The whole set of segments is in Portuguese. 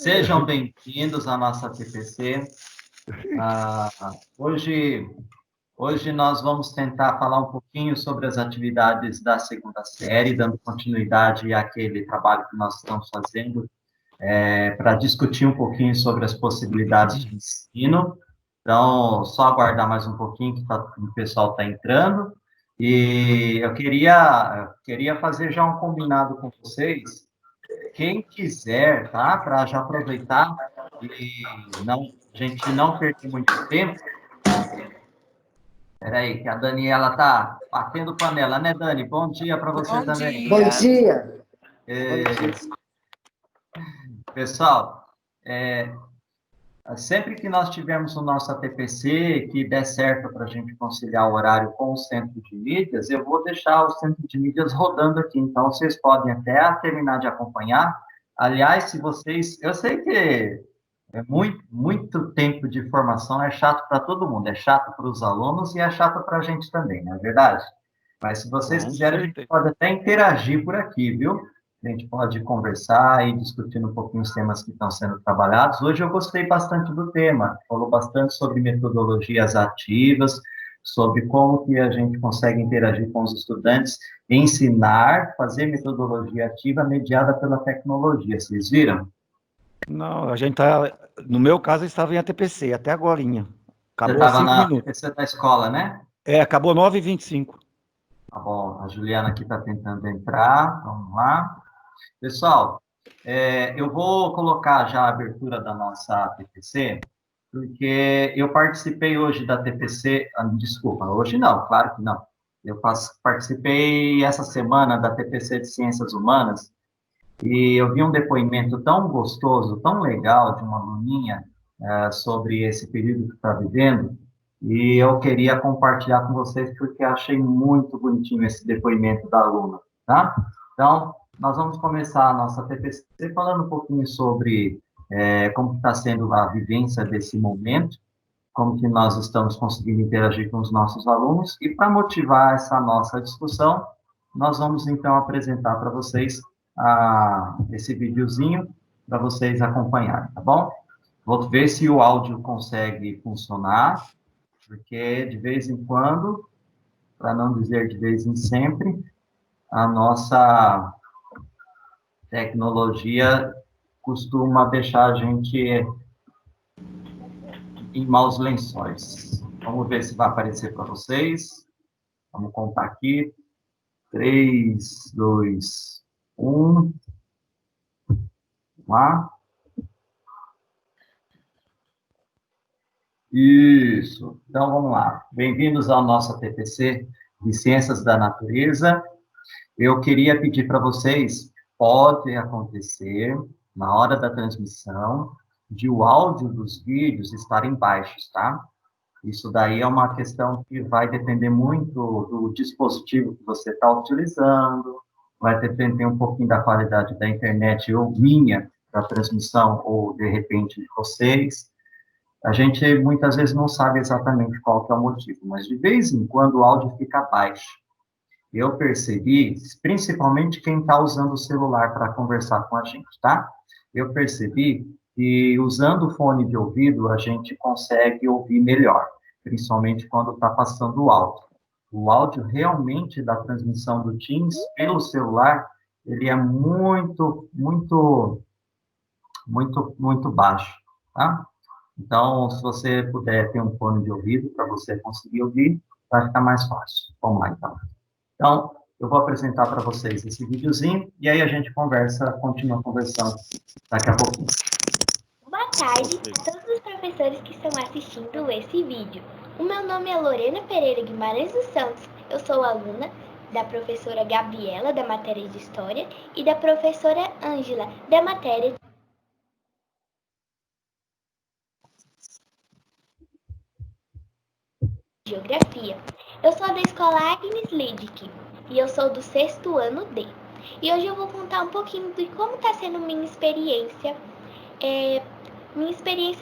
Sejam bem-vindos à nossa TPC. Hoje nós vamos tentar falar um pouquinho sobre as atividades da segunda série, dando continuidade àquele trabalho que nós estamos fazendo, para discutir um pouquinho sobre as possibilidades de ensino. Então, só aguardar mais um pouquinho que o pessoal está entrando. E eu queria fazer já um combinado com vocês. Quem quiser, tá? Para já aproveitar e a gente não perder muito tempo. Espera aí, que a Daniela tá batendo panela, né, Dani? Bom dia para você Bom também. dia. Bom dia. Pessoal, sempre que nós tivermos o nosso ATPC, que der certo para a gente conciliar o horário com o centro de mídias, eu vou deixar o centro de mídias rodando aqui, então vocês podem até terminar de acompanhar. Aliás, se vocês... Eu sei que muito tempo de formação é chato para todo mundo, é chato para os alunos e é chato para a gente também, não é verdade? Mas se vocês quiserem, a gente pode até interagir por aqui, viu? A gente pode conversar e discutir um pouquinho os temas que estão sendo trabalhados. Hoje eu gostei bastante do tema, falou bastante sobre metodologias ativas, sobre como que a gente consegue interagir com os estudantes, ensinar, fazer metodologia ativa mediada pela tecnologia. Vocês viram? Não, a gente tá. No meu caso, eu estava em ATPC, até agorinha. Você Acabou há estava 5 na minutos. TPC da escola, né? Acabou 9h25. Tá bom, a Juliana aqui está tentando entrar, vamos lá. Pessoal, eu vou colocar já a abertura da nossa TPC, porque eu participei hoje da TPC, desculpa, hoje não, claro que não. Eu participei essa semana da TPC de Ciências Humanas, e eu vi um depoimento tão gostoso, tão legal de uma aluninha sobre esse período que está vivendo, e eu queria compartilhar com vocês porque achei muito bonitinho esse depoimento da aluna, tá? Então, nós vamos começar a nossa TPC falando um pouquinho sobre como está sendo a vivência desse momento, como que nós estamos conseguindo interagir com os nossos alunos, e para motivar essa nossa discussão, nós vamos, então, apresentar para vocês esse videozinho para vocês acompanharem, tá bom? Vou ver se o áudio consegue funcionar, porque de vez em quando, para não dizer de vez em sempre, a nossa tecnologia costuma deixar a gente em maus lençóis. Vamos ver se vai aparecer para vocês. Vamos contar aqui. 3, 2, 1. Vamos lá. Isso. Então, vamos lá. Bem-vindos ao nosso TPC de Ciências da Natureza. Eu queria pedir para vocês, pode acontecer, na hora da transmissão, de o áudio dos vídeos estarem baixos, tá? Isso daí é uma questão que vai depender muito do dispositivo que você está utilizando, vai depender um pouquinho da qualidade da internet ou minha, da transmissão, ou, de repente, de vocês. A gente, muitas vezes, não sabe exatamente qual que é o motivo, mas, de vez em quando, o áudio fica baixo. Eu percebi, principalmente quem está usando o celular para conversar com a gente, tá? Eu percebi que, usando o fone de ouvido, a gente consegue ouvir melhor, principalmente quando está passando o áudio. O áudio, realmente, da transmissão do Teams pelo celular, ele é muito baixo, tá? Então, se você puder ter um fone de ouvido para você conseguir ouvir, vai ficar mais fácil. Vamos lá, então. Então, eu vou apresentar para vocês esse videozinho e aí a gente continua conversando daqui a pouquinho. Boa tarde a todos os professores que estão assistindo esse vídeo. O meu nome é Lorena Pereira Guimarães dos Santos. Eu sou aluna da professora Gabriela, da matéria de História, e da professora Ângela, da matéria de Geografia. Eu sou da escola Agnes Lidic e eu sou do 6º ano D. E hoje eu vou contar um pouquinho de como está sendo minha experiência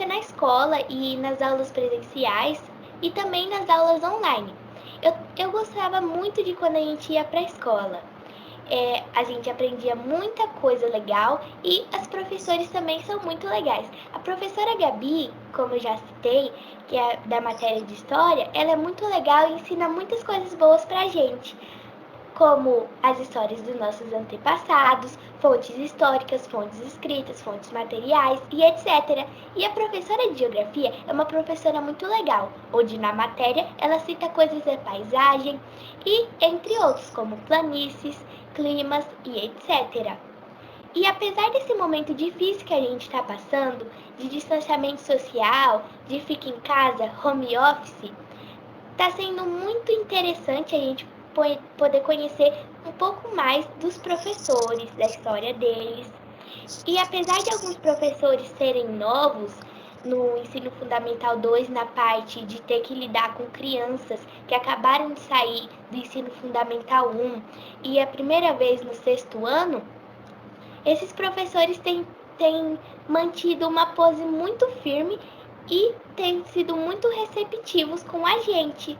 na escola e nas aulas presenciais e também nas aulas online. Eu gostava muito de quando a gente ia para a escola. a gente aprendia muita coisa legal e as professores também são muito legais. A professora Gabi, como eu já citei, que é da matéria de História, ela é muito legal e ensina muitas coisas boas pra gente, como as histórias dos nossos antepassados, fontes históricas, fontes escritas, fontes materiais e etc. E a professora de Geografia é uma professora muito legal, onde na matéria ela cita coisas da paisagem e entre outros, como planícies, climas e etc. E apesar desse momento difícil que a gente está passando, de distanciamento social, de ficar em casa, home office, está sendo muito interessante a gente poder conhecer um pouco mais dos professores, da história deles. E apesar de alguns professores serem novos no ensino fundamental 2, na parte de ter que lidar com crianças que acabaram de sair do ensino fundamental 1 e é a primeira vez no sexto ano, esses professores têm mantido uma pose muito firme e têm sido muito receptivos com a gente.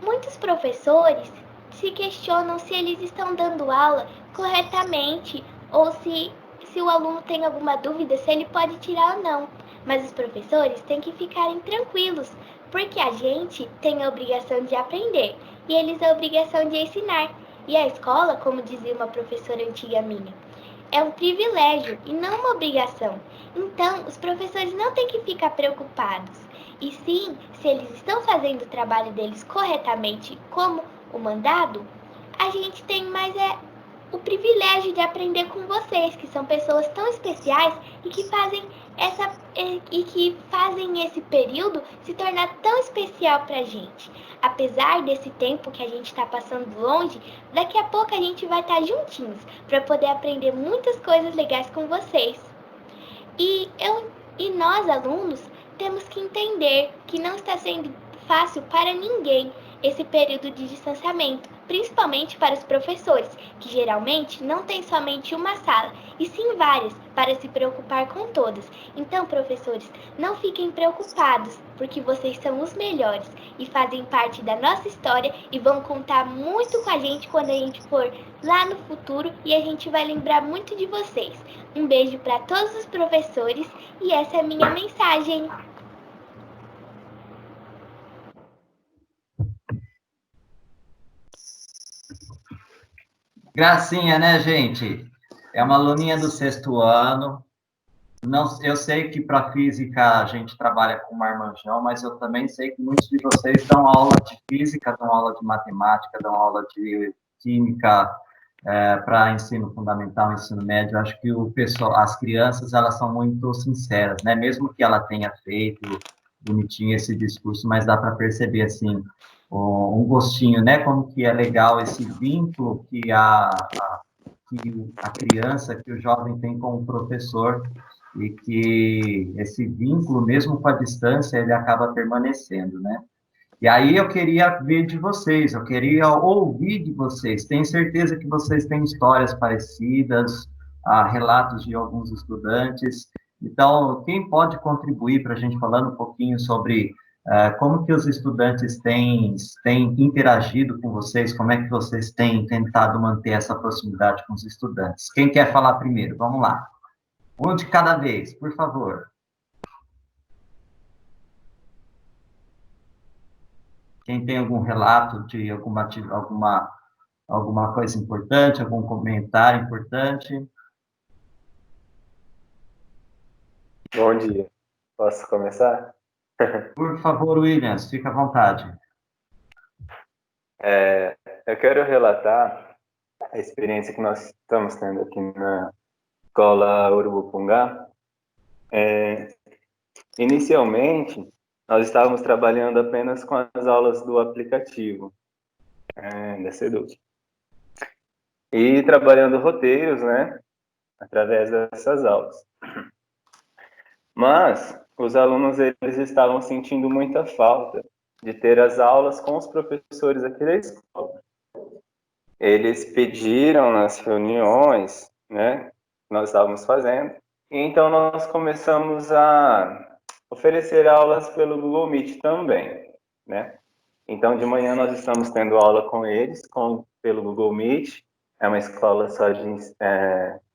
Muitos professores se questionam se eles estão dando aula corretamente ou se o aluno tem alguma dúvida se ele pode tirar ou não. Mas os professores têm que ficarem tranquilos, porque a gente tem a obrigação de aprender e eles a obrigação de ensinar. E a escola, como dizia uma professora antiga minha, é um privilégio e não uma obrigação. Então, os professores não têm que ficar preocupados. E sim, se eles estão fazendo o trabalho deles corretamente como o mandado, a gente tem mais o privilégio de aprender com vocês, que são pessoas tão especiais e que fazem esse período se tornar tão especial para a gente. Apesar desse tempo que a gente está passando longe, daqui a pouco a gente vai estar juntinhos para poder aprender muitas coisas legais com vocês. E nós, alunos, temos que entender que não está sendo fácil para ninguém esse período de distanciamento, principalmente para os professores, que geralmente não têm somente uma sala, e sim várias, para se preocupar com todas. Então, professores, não fiquem preocupados, porque vocês são os melhores e fazem parte da nossa história e vão contar muito com a gente quando a gente for lá no futuro e a gente vai lembrar muito de vocês. Um beijo para todos os professores e essa é a minha mensagem. Gracinha, né, gente? É uma aluninha do sexto ano. Não, eu sei que para física a gente trabalha com marmanjão, mas eu também sei que muitos de vocês dão aula de física, dão aula de matemática, dão aula de química para ensino fundamental, ensino médio. Eu acho que o pessoal, as crianças, elas são muito sinceras, né? Mesmo que ela tenha feito bonitinho esse discurso, mas dá para perceber assim um gostinho, né? Como que é legal esse vínculo que a criança, que o jovem tem com o professor, e que esse vínculo, mesmo com a distância, ele acaba permanecendo, né? E aí eu queria ver de vocês, eu queria ouvir de vocês. Tenho certeza que vocês têm histórias parecidas, relatos de alguns estudantes. Então, quem pode contribuir para a gente falando um pouquinho sobre como que os estudantes têm interagido com vocês, como é que vocês têm tentado manter essa proximidade com os estudantes? Quem quer falar primeiro? Vamos lá. Um de cada vez, por favor. Quem tem algum relato de alguma coisa importante, algum comentário importante? Bom dia. Posso começar? Por favor, Williams, fica à vontade. Eu quero relatar a experiência que nós estamos tendo aqui na escola Urubupungá. Inicialmente, nós estávamos trabalhando apenas com as aulas do aplicativo da Seduc. E trabalhando roteiros, né, através dessas aulas. Mas os alunos, eles estavam sentindo muita falta de ter as aulas com os professores aqui da escola. Eles pediram nas reuniões, né, que nós estávamos fazendo, e então nós começamos a oferecer aulas pelo Google Meet também, né? Então, de manhã nós estamos tendo aula com eles, pelo Google Meet. É uma escola só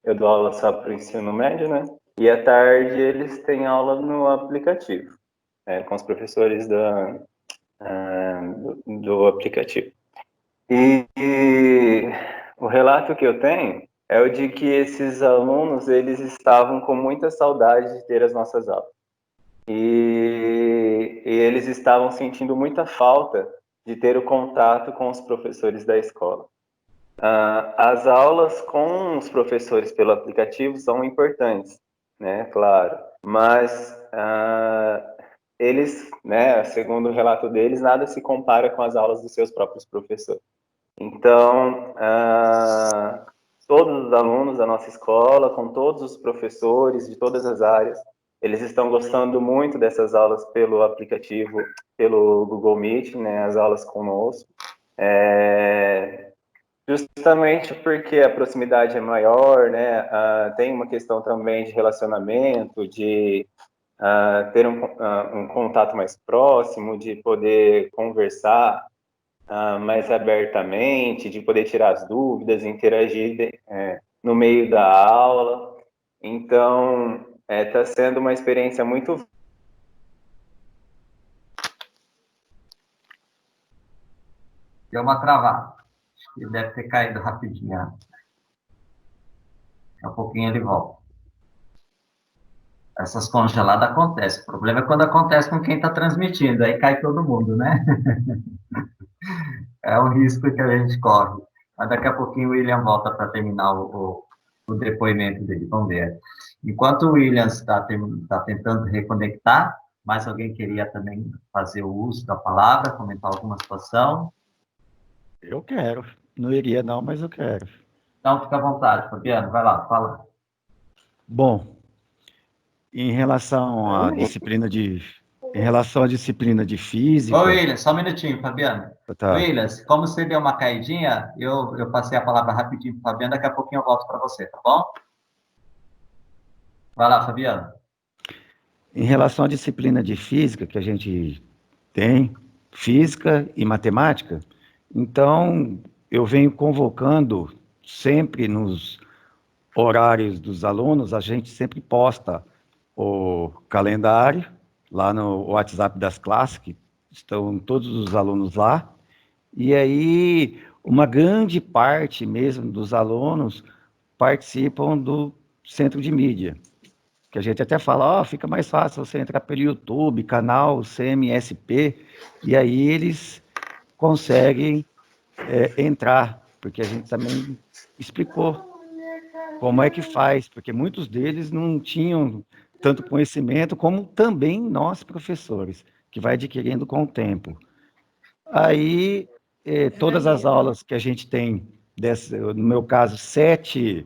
eu dou aula só para o ensino médio, né? E à tarde eles têm aula no aplicativo, com os professores do aplicativo. E o relato que eu tenho é o de que esses alunos, eles estavam com muita saudade de ter as nossas aulas. E eles estavam sentindo muita falta de ter o contato com os professores da escola. As aulas com os professores pelo aplicativo são importantes, né? Claro. Mas eles, né, segundo o relato deles, nada se compara com as aulas dos seus próprios professores. Então, todos os alunos da nossa escola, com todos os professores de todas as áreas, eles estão gostando muito dessas aulas pelo aplicativo, pelo Google Meet, né, as aulas conosco. Justamente porque a proximidade é maior, né, tem uma questão também de relacionamento, de ter um contato mais próximo, de poder conversar mais abertamente, de poder tirar as dúvidas, interagir no meio da aula. Então, está sendo uma experiência muito... Deu uma travada. Ele deve ter caído rapidinho. Daqui a pouquinho ele volta. Essas congeladas acontecem. O problema é quando acontece com quem está transmitindo. Aí cai todo mundo, né? É um risco que a gente corre. Mas daqui a pouquinho o William volta para terminar o depoimento dele. Vamos ver. Enquanto o William está tentando reconectar, mais alguém queria também fazer o uso da palavra, comentar alguma situação? Eu quero. Não iria não, mas eu quero. Então, fica à vontade, Fabiano. Vai lá, fala. Bom, em relação à disciplina de física... Ô, William, só um minutinho, Fabiano. Tá. William, como você deu uma caidinha, eu passei a palavra rapidinho para o Fabiano, daqui a pouquinho eu volto para você, tá bom? Vai lá, Fabiano. Em relação à disciplina de física que a gente tem, física e matemática, então eu venho convocando sempre nos horários dos alunos, a gente sempre posta o calendário lá no WhatsApp das classes, que estão todos os alunos lá, e aí uma grande parte mesmo dos alunos participam do centro de mídia, que a gente até fala, fica mais fácil você entrar pelo YouTube, canal CMSP, e aí eles conseguem entrar, porque a gente também explicou como é que faz, porque muitos deles não tinham tanto conhecimento como também nós, professores, que vai adquirindo com o tempo. Aí, todas as aulas que a gente tem, no meu caso, 7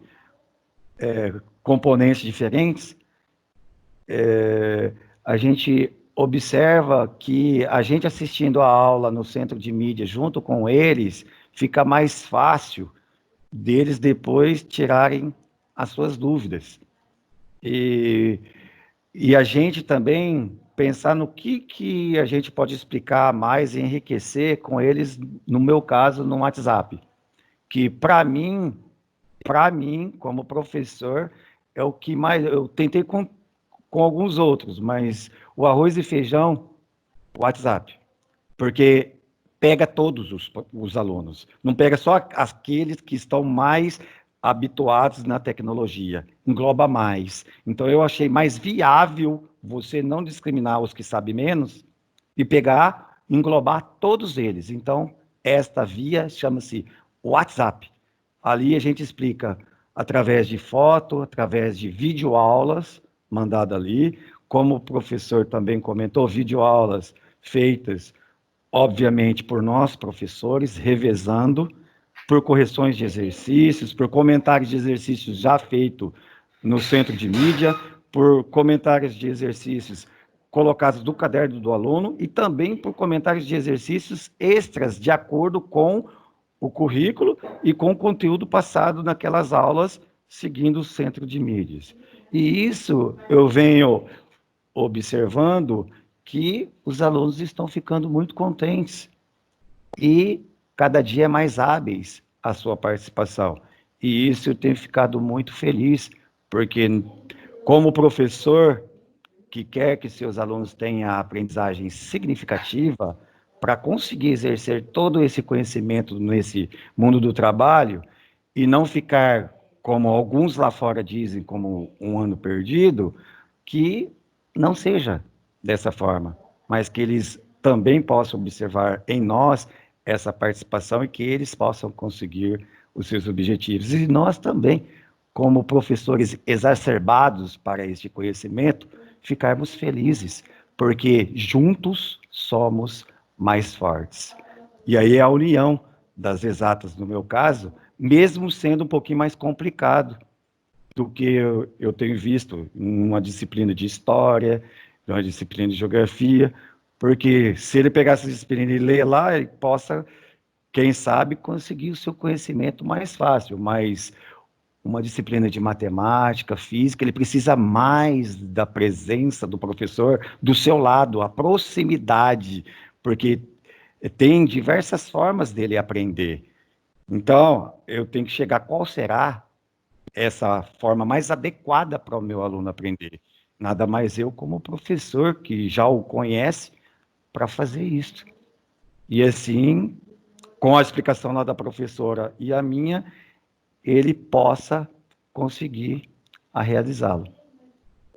componentes diferentes, a gente observa que a gente assistindo a aula no centro de mídia junto com eles, fica mais fácil deles depois tirarem as suas dúvidas. E a gente também pensar no que a gente pode explicar mais e enriquecer com eles, no meu caso, no WhatsApp. Que, para mim, como professor, é o que mais... Eu tentei com alguns outros, mas o arroz e feijão, WhatsApp. Porque pega todos os alunos. Não pega só aqueles que estão mais habituados na tecnologia, engloba mais. Então, eu achei mais viável você não discriminar os que sabem menos e englobar todos eles. Então, esta via chama-se WhatsApp. Ali a gente explica através de foto, através de videoaulas mandadas ali, como o professor também comentou, videoaulas feitas, obviamente, por nós, professores, revezando, por correções de exercícios, por comentários de exercícios já feitos no centro de mídia, por comentários de exercícios colocados no caderno do aluno e também por comentários de exercícios extras de acordo com o currículo e com o conteúdo passado naquelas aulas, seguindo o centro de mídias. E isso eu venho observando que os alunos estão ficando muito contentes, e cada dia é mais hábeis a sua participação. E isso eu tenho ficado muito feliz, porque como professor que quer que seus alunos tenham a aprendizagem significativa, para conseguir exercer todo esse conhecimento nesse mundo do trabalho e não ficar, como alguns lá fora dizem, como um ano perdido, que não seja dessa forma, mas que eles também possam observar em nós essa participação e que eles possam conseguir os seus objetivos. E nós também, como professores exacerbados para este conhecimento, ficarmos felizes, porque juntos somos mais fortes. E aí é a união das exatas, no meu caso, mesmo sendo um pouquinho mais complicado do que eu tenho visto em uma disciplina de história, em uma disciplina de geografia, porque se ele pegar essa disciplina e ler lá, ele possa, quem sabe, conseguir o seu conhecimento mais fácil, mas uma disciplina de matemática, física, ele precisa mais da presença do professor do seu lado, a proximidade, porque tem diversas formas dele aprender. Então, eu tenho que chegar, qual será essa forma mais adequada para o meu aluno aprender? Nada mais eu, como professor, que já o conhece, para fazer isso. E assim, com a explicação lá da professora e a minha, ele possa conseguir a realizá-lo.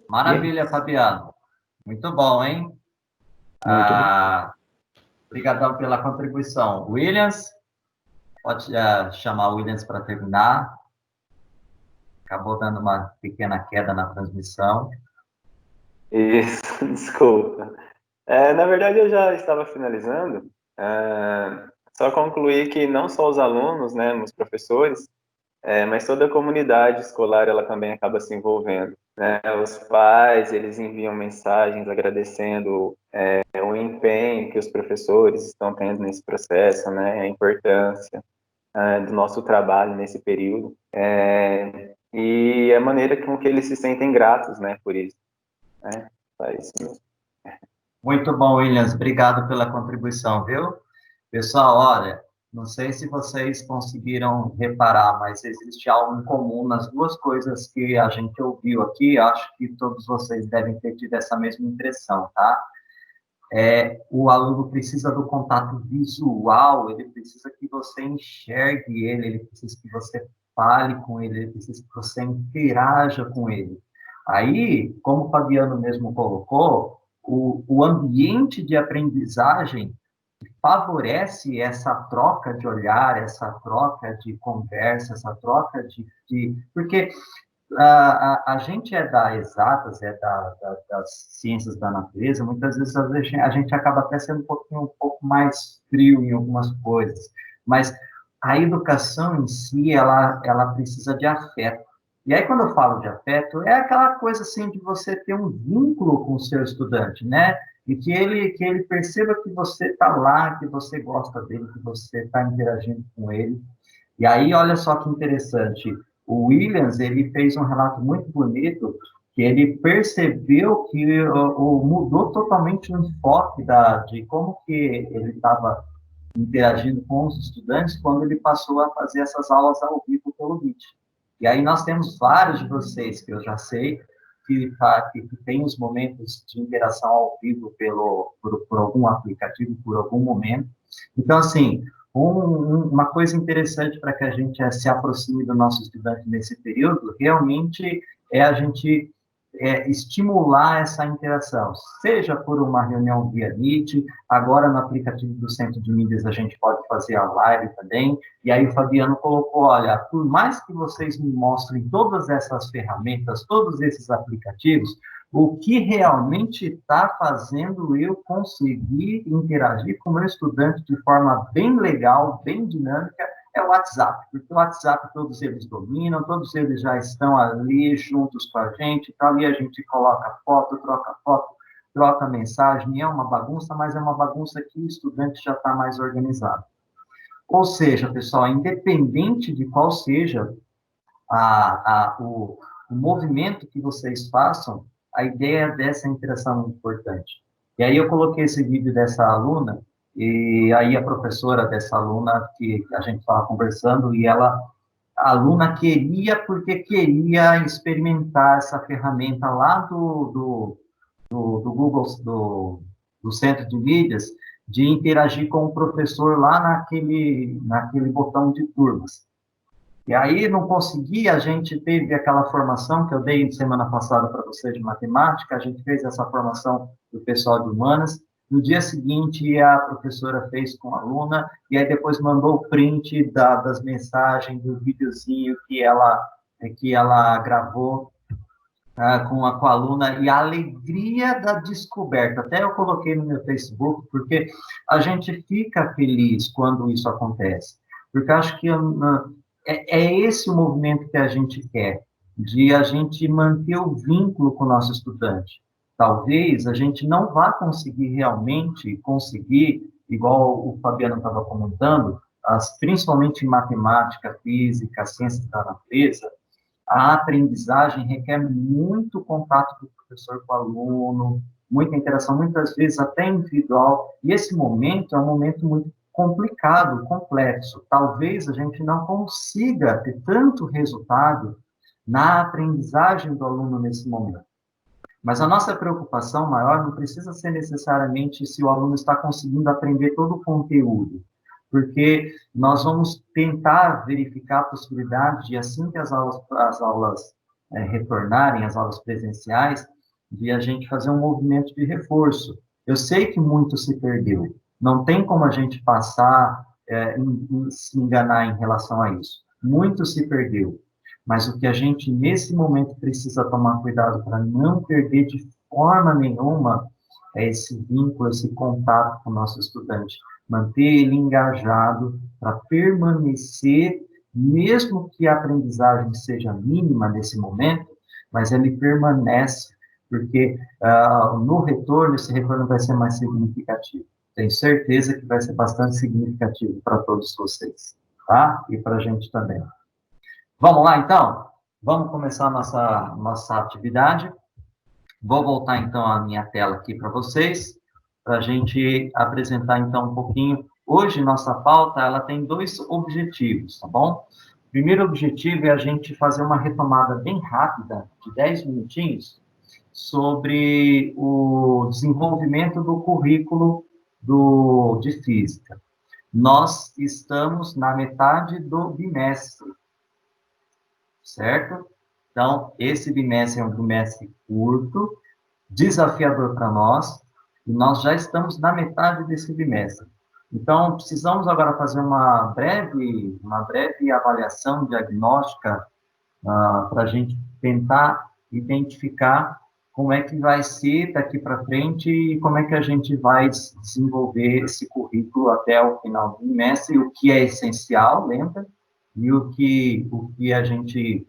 Maravilha, Fabiano. Muito bom, hein? Muito obrigado. Obrigadão pela contribuição. Williams, pode chamar o Williams para terminar. Acabou dando uma pequena queda na transmissão. Isso, desculpa. Na verdade, eu já estava finalizando. Só concluir que não só os alunos, né, os professores, mas toda a comunidade escolar, ela também acaba se envolvendo, né? Os pais, eles enviam mensagens agradecendo o empenho que os professores estão tendo nesse processo, né? A importância do nosso trabalho nesse período, e a maneira com que eles se sentem gratos, né, por isso, né? É isso mesmo. Muito bom, Williams. Obrigado pela contribuição, viu? Pessoal, olha, não sei se vocês conseguiram reparar, mas existe algo em comum nas duas coisas que a gente ouviu aqui. Acho que todos vocês devem ter tido essa mesma impressão, tá? O aluno precisa do contato visual, ele precisa que você enxergue ele, ele precisa que você fale com ele, ele precisa que você interaja com ele. Aí, como o Fabiano mesmo colocou, o ambiente de aprendizagem favorece essa troca de olhar, essa troca de conversa, essa troca porque a gente é da exatas, das ciências da natureza, muitas vezes a gente acaba até sendo um pouco mais frio em algumas coisas, mas a educação em si, ela precisa de afeto. E aí, quando eu falo de afeto, é aquela coisa, assim, de você ter um vínculo com o seu estudante, né? E que ele perceba que você está lá, que você gosta dele, que você está interagindo com ele. E aí, olha só que interessante, o Williams, ele fez um relato muito bonito, que ele percebeu que mudou totalmente o enfoque de como que ele estava interagindo com os estudantes quando ele passou a fazer essas aulas ao vivo pelo Meet. E aí nós temos vários de vocês, que eu já sei, que tem os momentos de interação ao vivo por algum aplicativo, por algum momento. Então, assim, uma coisa interessante para que a gente se aproxime do nosso estudante nesse período, realmente é a gente estimular essa interação, seja por uma reunião via Meet, agora no aplicativo do Centro de Mídias a gente pode fazer a live também, e aí o Fabiano colocou, olha, por mais que vocês me mostrem todas essas ferramentas, todos esses aplicativos, o que realmente está fazendo eu conseguir interagir com o meu estudante de forma bem legal, bem dinâmica, é o WhatsApp, porque o WhatsApp todos eles dominam, todos eles já estão ali juntos com a gente, então ali a gente coloca foto, troca mensagem, é uma bagunça, mas é uma bagunça que o estudante já está mais organizado. Ou seja, pessoal, independente de qual seja o movimento que vocês façam, a ideia dessa interação é muito importante. E aí eu coloquei esse vídeo dessa aluna, e aí a professora dessa aluna, que a gente estava conversando, e a aluna queria, porque queria experimentar essa ferramenta lá do Google, do Centro de Mídias, de interagir com o professor lá naquele botão de turmas. E aí não conseguia, a gente teve aquela formação que eu dei semana passada para vocês de matemática, a gente fez essa formação do pessoal de humanas, no dia seguinte a professora fez com a aluna, e aí depois mandou o print das mensagens, do videozinho que ela gravou com a aluna, e a alegria da descoberta. Até eu coloquei no meu Facebook, porque a gente fica feliz quando isso acontece. Porque acho que é esse o movimento que a gente quer, de a gente manter o vínculo com o nosso estudante. Talvez a gente não vá conseguir realmente igual o Fabiano estava comentando, principalmente em matemática, física, ciências da natureza, a aprendizagem requer muito contato do professor com o aluno, muita interação, muitas vezes até individual, e esse momento é um momento muito complicado, complexo. Talvez a gente não consiga ter tanto resultado na aprendizagem do aluno nesse momento. Mas a nossa preocupação maior não precisa ser necessariamente se o aluno está conseguindo aprender todo o conteúdo, porque nós vamos tentar verificar a possibilidade de, assim que as aulas retornarem, as aulas presenciais, de a gente fazer um movimento de reforço. Eu sei que muito se perdeu, não tem como a gente passar, se enganar em relação a isso. Muito se perdeu. Mas o que a gente, nesse momento, precisa tomar cuidado para não perder de forma nenhuma é esse vínculo, esse contato com o nosso estudante. Manter ele engajado para permanecer, mesmo que a aprendizagem seja mínima nesse momento, mas ele permanece, porque no retorno, esse retorno vai ser mais significativo. Tenho certeza que vai ser bastante significativo para todos vocês, tá? E para a gente também. Vamos lá, então? Vamos começar a nossa atividade. Vou voltar, então, a minha tela aqui para vocês, para a gente apresentar, então, um pouquinho. Hoje, nossa pauta, ela tem 2 objetivos, tá bom? O primeiro objetivo é a gente fazer uma retomada bem rápida, de 10 minutinhos, sobre o desenvolvimento do currículo de Física. Nós estamos na metade do bimestre, certo? Então, esse bimestre é um bimestre curto, desafiador para nós, e nós já estamos na metade desse bimestre. Então, precisamos agora fazer uma breve avaliação diagnóstica para a gente tentar identificar como é que vai ser daqui para frente e como é que a gente vai desenvolver esse currículo até o final do bimestre, o que é essencial, lembra? E o que a gente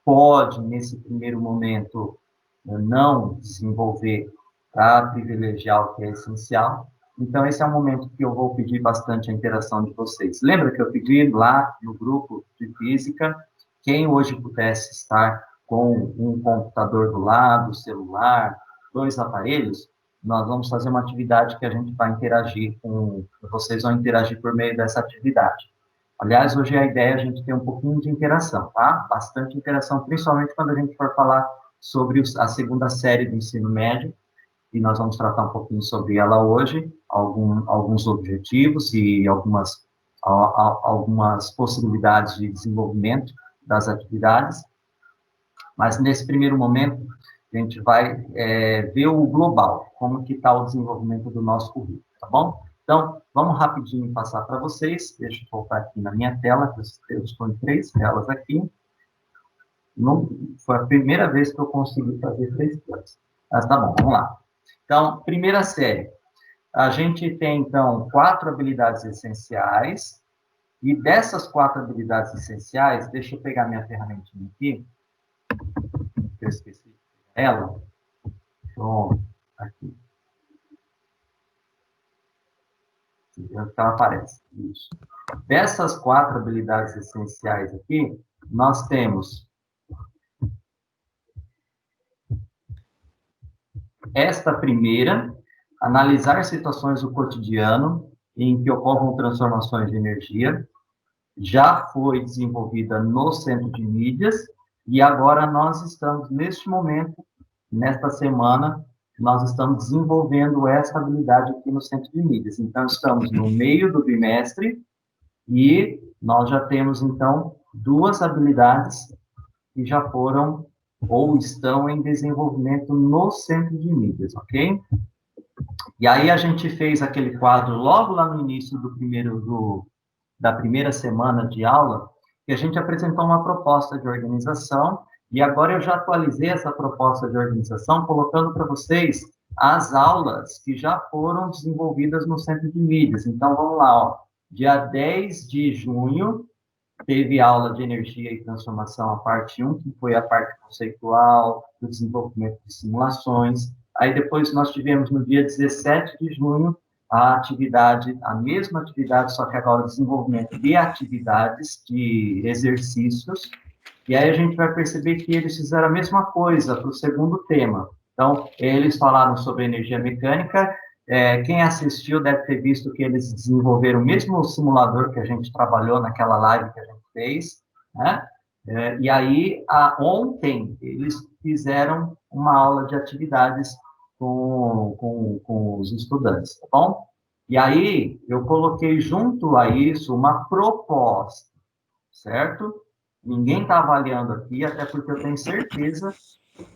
pode, nesse primeiro momento, não desenvolver para privilegiar o que é essencial. Então, esse é um momento que eu vou pedir bastante a interação de vocês. Lembra que eu pedi lá no grupo de física, quem hoje pudesse estar com um computador do lado, celular, 2 aparelhos, nós vamos fazer uma atividade que a gente vai interagir vocês vão interagir por meio dessa atividade. Aliás, hoje a ideia é a gente ter um pouquinho de interação, tá? Bastante interação, principalmente quando a gente for falar sobre a segunda série do ensino médio, e nós vamos tratar um pouquinho sobre ela hoje, alguns objetivos e algumas possibilidades de desenvolvimento das atividades. Mas, nesse primeiro momento, a gente vai ver o global, como que está o desenvolvimento do nosso currículo, tá bom? Então, vamos rapidinho passar para vocês. Deixa eu voltar aqui na minha tela, eu estou em 3 telas aqui. Não, foi a primeira vez que eu consegui fazer 3 telas. Mas tá bom, vamos lá. Então, primeira série. A gente tem, então, 4 habilidades essenciais. E dessas 4 habilidades essenciais, deixa eu pegar minha ferramentinha aqui. Eu esqueci ela. Pronto, aqui. Ela aparece. Isso. Dessas 4 habilidades essenciais aqui, nós temos esta primeira, analisar situações do cotidiano em que ocorram transformações de energia, já foi desenvolvida no Centro de Mídias, e agora nós estamos, neste momento, nesta semana, nós estamos desenvolvendo essa habilidade aqui no Centro de Mídias. Então, estamos no meio do bimestre, e nós já temos, então, 2 habilidades que já foram ou estão em desenvolvimento no Centro de Mídias, ok? E aí a gente fez aquele quadro logo lá no início da primeira semana de aula, que a gente apresentou uma proposta de organização, e agora eu já atualizei essa proposta de organização, colocando para vocês as aulas que já foram desenvolvidas no Centro de Mídias. Então, vamos lá, ó. Dia 10 de junho, teve aula de energia e transformação, a parte 1, que foi a parte conceitual, do desenvolvimento de simulações. Aí depois nós tivemos no dia 17 de junho a atividade, a mesma atividade, só que agora desenvolvimento de atividades, de exercícios. E aí a gente vai perceber que eles fizeram a mesma coisa para o segundo tema. Então, eles falaram sobre energia mecânica. Quem assistiu deve ter visto que eles desenvolveram o mesmo simulador que a gente trabalhou naquela live que a gente fez, né? E aí, ontem, eles fizeram uma aula de atividades com os estudantes, tá bom? E aí, eu coloquei junto a isso uma proposta, certo? Ninguém está avaliando aqui, até porque eu tenho certeza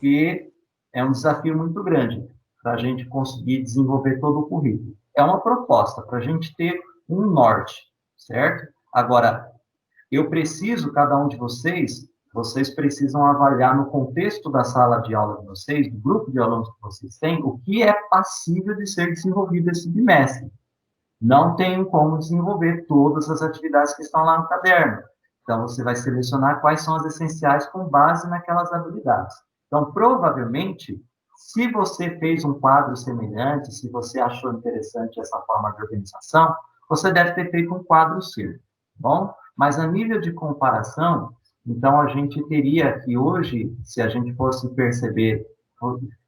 que é um desafio muito grande para a gente conseguir desenvolver todo o currículo. É uma proposta para a gente ter um norte, certo? Agora, eu preciso, cada um de vocês precisam avaliar no contexto da sala de aula de vocês, do grupo de alunos que vocês têm, o que é passível de ser desenvolvido esse bimestre. Não tem como desenvolver todas as atividades que estão lá no caderno. Então, você vai selecionar quais são as essenciais com base naquelas habilidades. Então, provavelmente, se você fez um quadro semelhante, se você achou interessante essa forma de organização, você deve ter feito um quadro seu, tá bom? Mas a nível de comparação, então a gente teria que hoje, se a gente fosse perceber,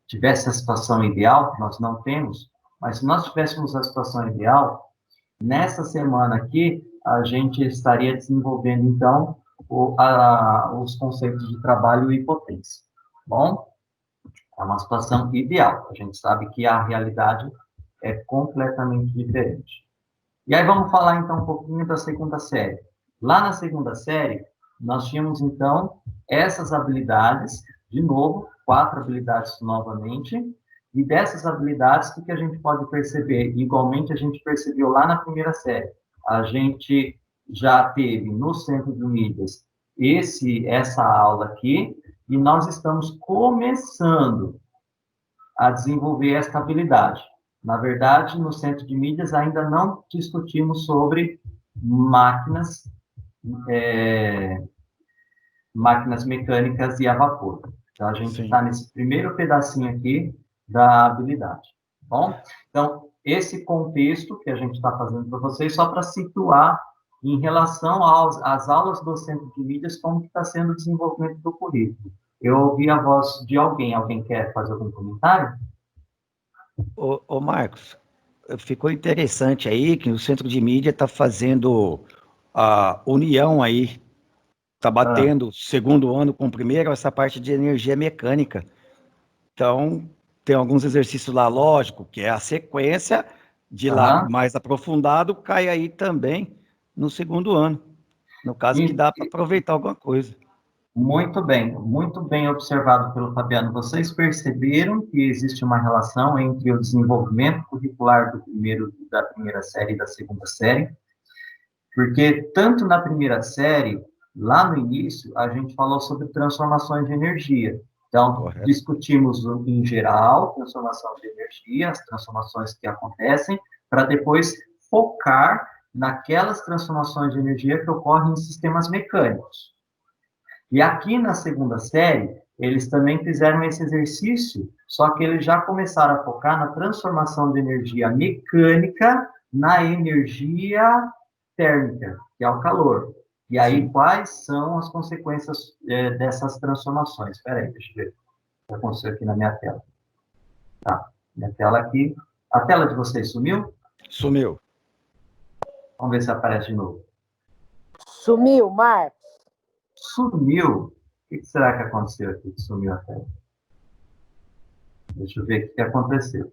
tivesse a situação ideal, que nós não temos, mas se nós tivéssemos a situação ideal, nessa semana aqui, a gente estaria desenvolvendo, então, os conceitos de trabalho e potência, tá bom? É uma situação ideal. A gente sabe que a realidade é completamente diferente. E aí vamos falar, então, um pouquinho da segunda série. Lá na segunda série, nós tínhamos, então, essas habilidades, de novo, 4 habilidades novamente, e dessas habilidades, o que a gente pode perceber? Igualmente, a gente percebeu lá na primeira série. A gente já teve no Centro de Mídias essa aula aqui, e nós estamos começando a desenvolver essa habilidade. Na verdade, no Centro de Mídias ainda não discutimos sobre máquinas mecânicas e a vapor. Então, a gente está nesse primeiro pedacinho aqui da habilidade, tá bom? Então, esse contexto que a gente está fazendo para vocês, só para situar em relação às aulas do Centro de Mídias, como que está sendo o desenvolvimento do currículo. Eu ouvi a voz de alguém. Alguém quer fazer algum comentário? Ô Marcos, ficou interessante aí que o Centro de Mídia está fazendo a união aí, está batendo segundo ano com o primeiro, essa parte de energia mecânica. Então, tem alguns exercícios lá, lógico, que é a sequência de lá mais aprofundado, cai aí também no segundo ano. No caso, que dá para aproveitar alguma coisa. Muito bem observado pelo Fabiano. Vocês perceberam que existe uma relação entre o desenvolvimento curricular da primeira série e da segunda série? Porque tanto na primeira série, lá no início, a gente falou sobre transformações de energia. Então, discutimos em geral transformação de energia, as transformações que acontecem, para depois focar naquelas transformações de energia que ocorrem em sistemas mecânicos. E aqui na segunda série, eles também fizeram esse exercício, só que eles já começaram a focar na transformação de energia mecânica na energia térmica, que é o calor. E aí, quais são as consequências dessas transformações? Espera aí, deixa eu ver o que aconteceu aqui na minha tela. Tá, minha tela aqui A tela de vocês sumiu? Sumiu. Vamos ver se aparece de novo. Sumiu, Marcos. Sumiu? O que será que aconteceu aqui que sumiu a tela? Deixa eu ver o que aconteceu.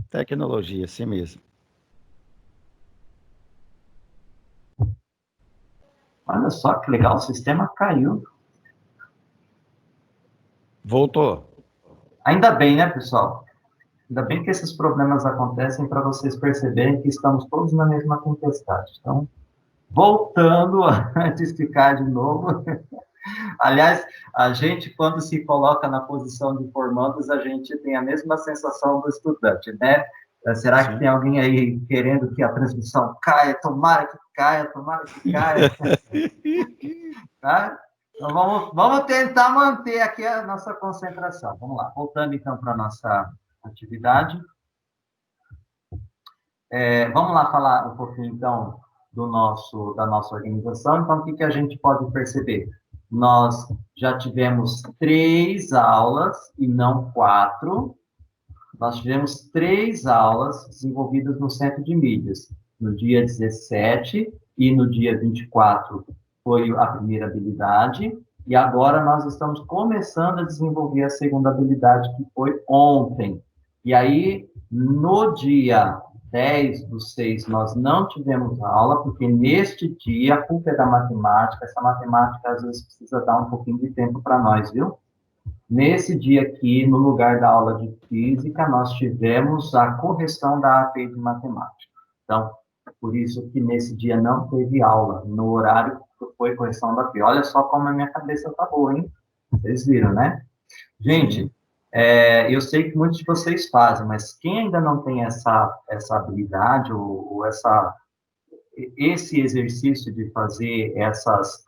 Tecnologia, assim mesmo. Olha só que legal, o sistema caiu. Voltou. Ainda bem, né, pessoal? Ainda bem que esses problemas acontecem para vocês perceberem que estamos todos na mesma tempestade. Então, voltando, antes de cair de novo. Aliás, a gente, quando se coloca na posição de formandos, a gente tem a mesma sensação do estudante, né? Será que tem alguém aí querendo que a transmissão caia? Tomara que caia, tomara que caia. Tá? Então, vamos tentar manter aqui a nossa concentração. Vamos lá, voltando então para a nossa atividade. Vamos lá falar um pouquinho, então, da nossa organização. Então, o que a gente pode perceber? Nós já tivemos 3 aulas e não 4. Nós tivemos 3 aulas desenvolvidas no Centro de Mídias. No dia 17 e no dia 24 foi a primeira habilidade, e agora nós estamos começando a desenvolver a segunda habilidade, que foi ontem. E aí, no dia 10/6, nós não tivemos aula, porque neste dia, a culpa é da matemática, essa matemática às vezes precisa dar um pouquinho de tempo para nós, viu? Nesse dia aqui, no lugar da aula de física, nós tivemos a correção da API de matemática. Então, por isso que nesse dia não teve aula, no horário que foi correção da API. Olha só como a minha cabeça tá boa, hein? Vocês viram, né? Gente, eu sei que muitos de vocês fazem, mas quem ainda não tem essa habilidade ou esse exercício de fazer essas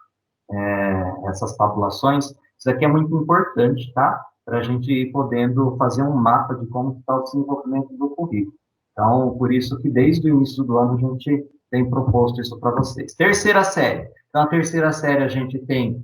tabulações, isso aqui é muito importante, tá? Para a gente ir podendo fazer um mapa de como está o desenvolvimento do currículo. Então, por isso que desde o início do ano a gente tem proposto isso para vocês. Terceira série. Então, a terceira série a gente tem,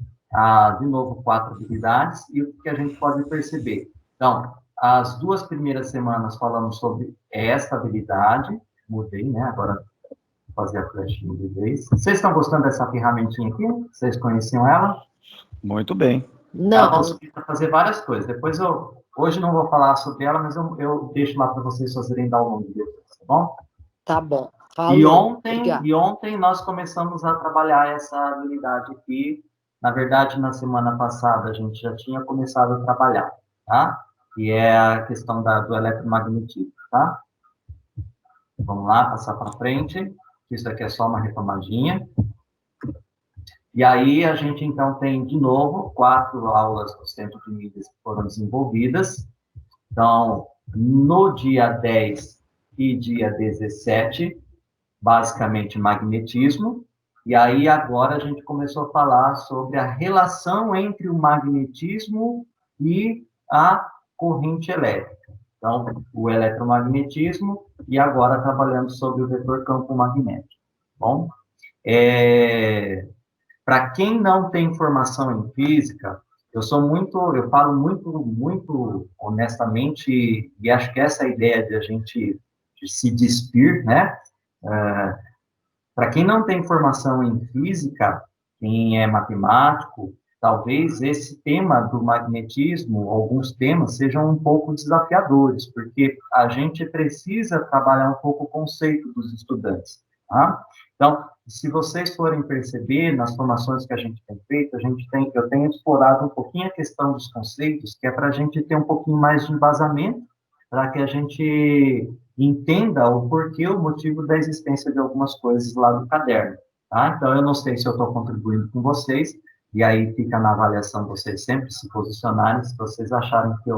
de novo, 4 habilidades, e o que a gente pode perceber? Então, as 2 primeiras semanas falamos sobre esta habilidade, mudei, né? Agora, vou fazer a flechinha de vez. Vocês estão gostando dessa ferramentinha aqui? Vocês conheciam ela? Muito bem. Ela Não. possibilita para fazer várias coisas. Depois hoje não vou falar sobre ela, mas eu deixo lá para vocês fazerem download depois, tá bom? Tá bom. E Falou. ontem nós começamos a trabalhar essa habilidade aqui. Na verdade, na semana passada a gente já tinha começado a trabalhar, tá? Que é a questão do eletromagnetismo, tá? Vamos lá, passar para frente. Isso aqui é só uma retomadinha. E aí, a gente, então, tem, de novo, 4 aulas do Centro de Mídias que foram desenvolvidas. Então, no dia 10 e dia 17, basicamente, magnetismo. E aí, agora, a gente começou a falar sobre a relação entre o magnetismo e a corrente elétrica. Então, o eletromagnetismo e agora trabalhando sobre o vetor campo magnético. Bom, para quem não tem formação em física, eu falo muito honestamente, e acho que essa é a ideia de a gente se despir, né? Para quem não tem formação em física, quem é matemático, talvez esse tema do magnetismo, alguns temas, sejam um pouco desafiadores, porque a gente precisa trabalhar um pouco o conceito dos estudantes, tá? Então, se vocês forem perceber, nas formações que a gente tem feito, eu tenho explorado um pouquinho a questão dos conceitos, que é para a gente ter um pouquinho mais de embasamento, para que a gente entenda o porquê, o motivo da existência de algumas coisas lá do caderno, tá? Então, eu não sei se eu estou contribuindo com vocês, e aí fica na avaliação vocês sempre se posicionarem, se vocês acharem que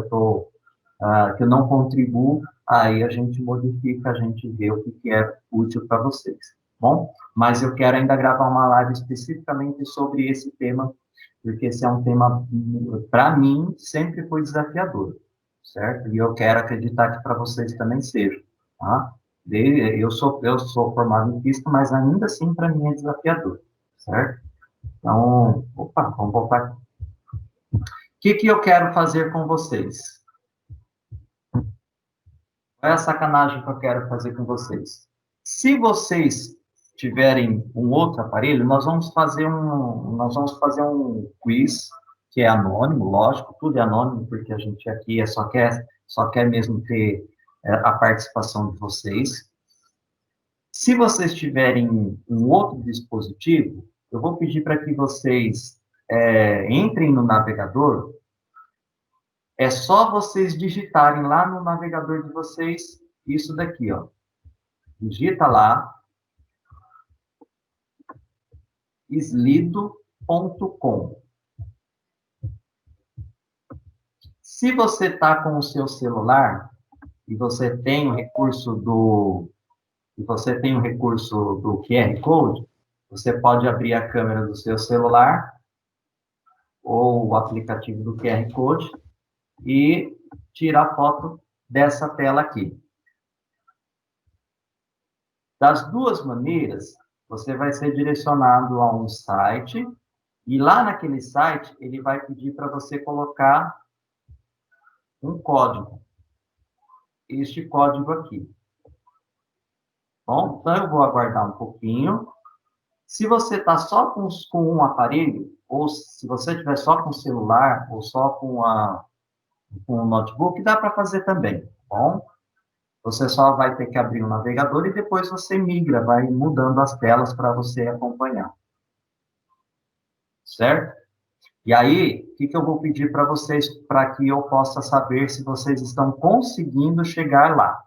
que eu não contribuo, aí a gente modifica, a gente vê o que é útil para vocês. Bom, mas eu quero ainda gravar uma live especificamente sobre esse tema, porque esse é um tema, para mim, sempre foi desafiador, certo? E eu quero acreditar que para vocês também seja, tá? Eu sou formado em física, mas ainda assim, para mim, é desafiador, certo? Então, vamos voltar aqui. O que eu quero fazer com vocês? Qual é a sacanagem que eu quero fazer com vocês? Se vocês tiverem um outro aparelho, nós vamos fazer um quiz que é anônimo, lógico, tudo é anônimo, porque a gente aqui só quer mesmo ter a participação de vocês. Se vocês tiverem um outro dispositivo, eu vou pedir para que vocês entrem no navegador. É só vocês digitarem lá no navegador de vocês isso daqui, ó. Digita lá, slido.com. Se você está com o seu celular e você tem o recurso do QR Code, você pode abrir a câmera do seu celular ou o aplicativo do QR Code e tirar foto dessa tela aqui. Das duas maneiras, você vai ser direcionado a um site, e lá naquele site, ele vai pedir para você colocar um código. Este código aqui. Bom, então eu vou aguardar um pouquinho. Se você está só com um aparelho, ou se você estiver só com o celular, ou só com o notebook, dá para fazer também, tá bom? Você só vai ter que abrir o navegador e depois você migra, vai mudando as telas para você acompanhar. Certo? E aí, o que eu vou pedir para vocês, para que eu possa saber se vocês estão conseguindo chegar lá?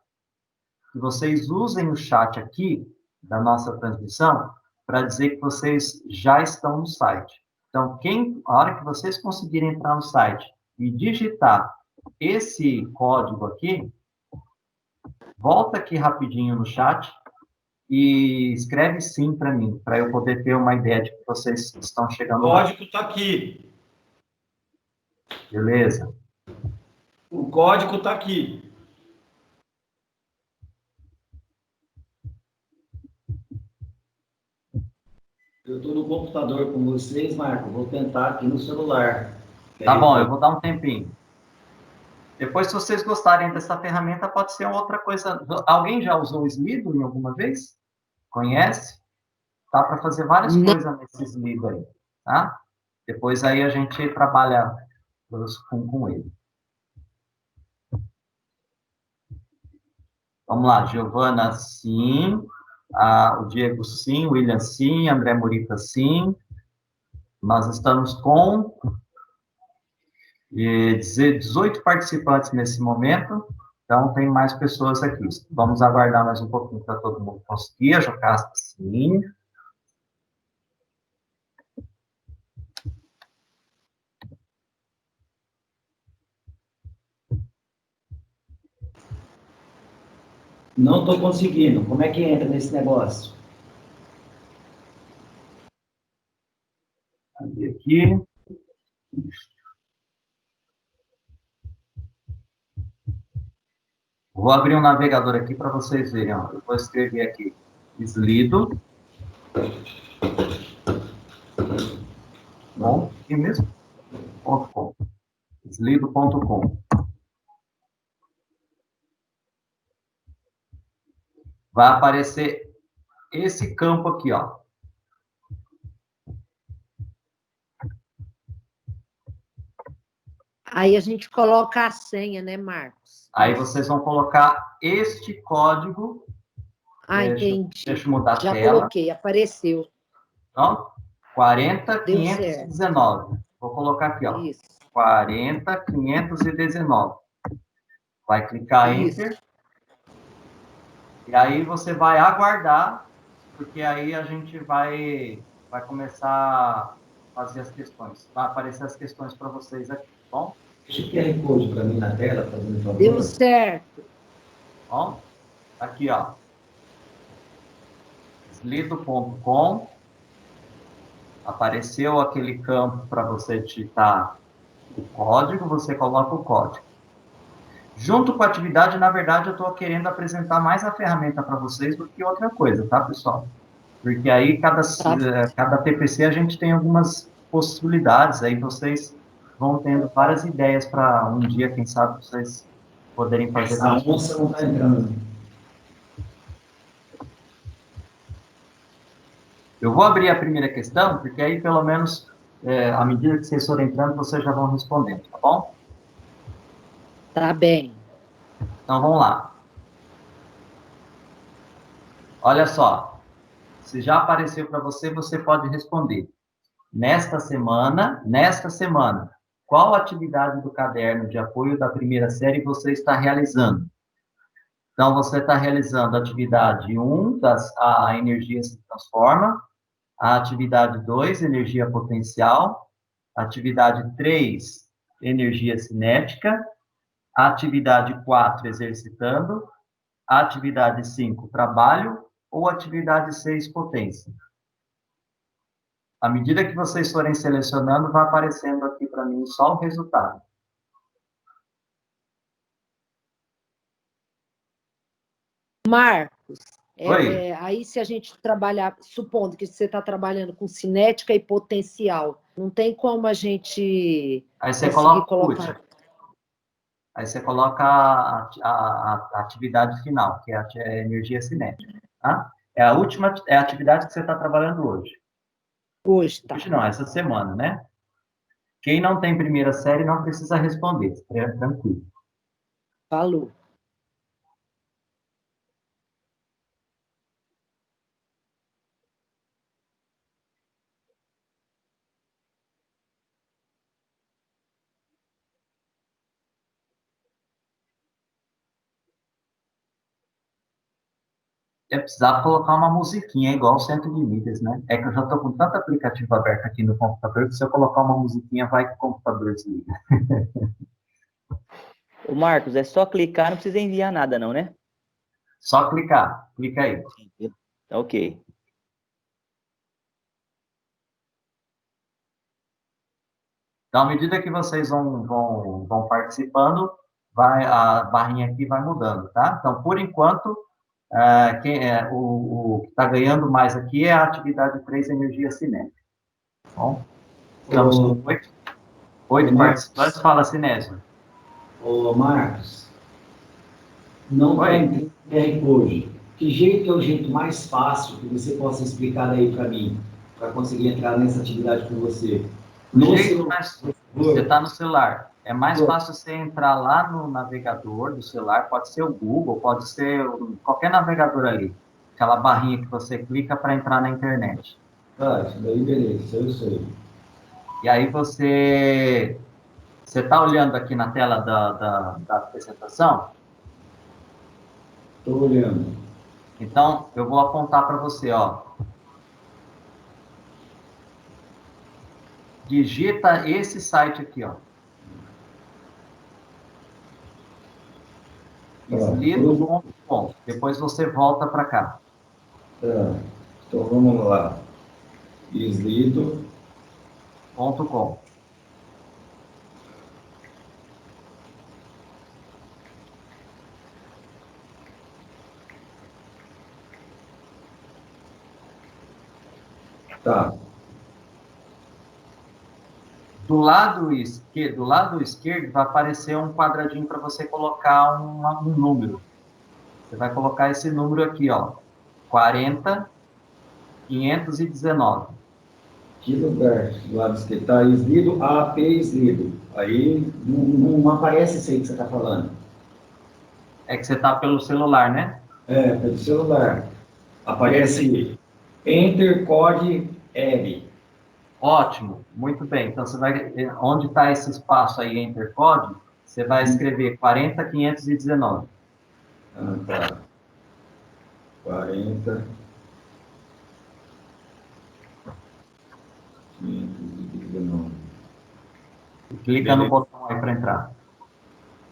Que vocês usem o chat aqui, da nossa transmissão, para dizer que vocês já estão no site. Então, a hora que vocês conseguirem entrar no site e digitar esse código aqui, volta aqui rapidinho no chat e escreve sim para mim, para eu poder ter uma ideia de que vocês estão chegando lá. O código está aqui. Beleza? O código está aqui. Eu estou no computador com vocês, Marco. Vou tentar aqui no celular. Tá bom, eu vou dar um tempinho. Depois, se vocês gostarem dessa ferramenta, pode ser outra coisa. Alguém já usou o Slido em alguma vez? Conhece? Dá para fazer várias coisas nesse Slido aí, tá? Depois aí a gente trabalha com ele. Vamos lá, Giovana, sim. O Diego, sim. O William, sim. André Morita, sim. Nós estamos com 18 participantes nesse momento. Então, tem mais pessoas aqui. Vamos aguardar mais um pouquinho para todo mundo conseguir. A Jocasta, sim. Não estou conseguindo. Como é que entra nesse negócio? Aqui. Vou abrir um navegador aqui para vocês verem. Ó. Eu vou escrever aqui Slido. Bom, aqui mesmo? .com. Slido.com. Vai aparecer esse campo aqui, ó. Aí a gente coloca a senha, né, Marcos? Aí vocês vão colocar este código. Entendi. Deixa eu mudar a Já tela. coloquei, apareceu. Ó, 40519. Vou colocar aqui, ó. Isso. 40519. Vai clicar em Enter. E aí você vai aguardar, porque aí a gente vai começar a fazer as questões. Vai aparecer as questões para vocês aqui, tá bom? Deixa o QR Code para mim na tela, fazendo favor. Deu certo. Ó, aqui, ó. Slido.com. Apareceu aquele campo para você digitar o código, você coloca o código. Junto com a atividade, na verdade, eu estou querendo apresentar mais a ferramenta para vocês do que outra coisa, tá, pessoal? Porque aí, cada TPC, a gente tem algumas possibilidades, aí vocês vão tendo várias ideias para um dia, quem sabe, vocês poderem fazer A moça não está entrando. Eu vou abrir a primeira questão, porque aí, pelo menos, à medida que vocês forem entrando, vocês já vão respondendo, tá bom? Tá bem. Então, vamos lá. Olha só. Se já apareceu para você, você pode responder. Nesta semana, qual atividade do caderno de apoio da primeira série você está realizando? Então, você está realizando a atividade 1, a energia se transforma, a atividade 2, energia potencial, a atividade 3, energia cinética, a atividade 4, exercitando, a atividade 5, trabalho, ou a atividade 6, potência. À medida que vocês forem selecionando, vai aparecendo aqui para mim só o resultado. Marcos, Oi. aí se a gente trabalhar, supondo que você está trabalhando com cinética e potencial, não tem como a gente Aí você conseguir coloca o último. Aí você coloca a atividade final, que é a energia cinética. Tá? É a última atividade que você está trabalhando hoje. hoje, tá? Hoje não, essa semana, né? Quem não tem primeira série não precisa responder, tranquilo. Falou. É precisar colocar uma musiquinha, igual o centro de mídias, né? É que eu já estou com tanto aplicativo aberto aqui no computador que se eu colocar uma musiquinha, vai que o computador desliga. Ô, Marcos, é só clicar, não precisa enviar nada, não, né? Só clicar. Clica aí. Tá ok. Então, à medida que vocês vão participando, a barrinha aqui vai mudando, tá? Então, por enquanto, o que está ganhando mais aqui é a atividade 3, energia cinética. Bom, estamos com 8 participantes. Fala, Sinésio. Ô, Marcos, não está entrando QR Code. Que jeito é o jeito mais fácil que você possa explicar aí para mim, para conseguir entrar nessa atividade com você? Você está no celular. É mais fácil você entrar lá no navegador do celular, pode ser o Google, pode ser qualquer navegador ali. Aquela barrinha que você clica para entrar na internet. Ah, isso daí beleza, isso eu sei. E aí você está olhando aqui na tela da apresentação? Estou olhando. Então, eu vou apontar para você, ó. Digita esse site aqui, ó. Slito.com. Depois você volta para cá. Tá. Então vamos lá. Slito.com. Tá. Do lado esquerdo vai aparecer um quadradinho para você colocar um número. Você vai colocar esse número aqui, ó. 40.519. Que lugar? Do lado esquerdo. Tá, Slido, AP Slido. Aí não aparece isso aí que você está falando. É que você está pelo celular, né? É, pelo celular. Aparece Enter Code L. Ótimo, muito bem. Então, você vai... Onde está esse espaço aí, Enter Code, você vai escrever 40.519. Ah, tá. 40. 519. Clica no botão aí para entrar.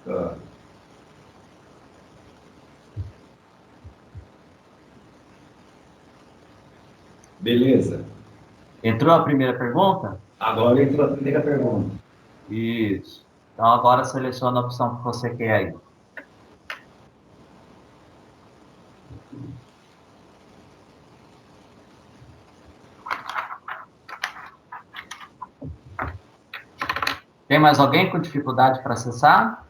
Tá. Beleza. Entrou a primeira pergunta? Agora entrou a primeira pergunta. Isso. Então, agora seleciona a opção que você quer aí. Tem mais alguém com dificuldade para acessar?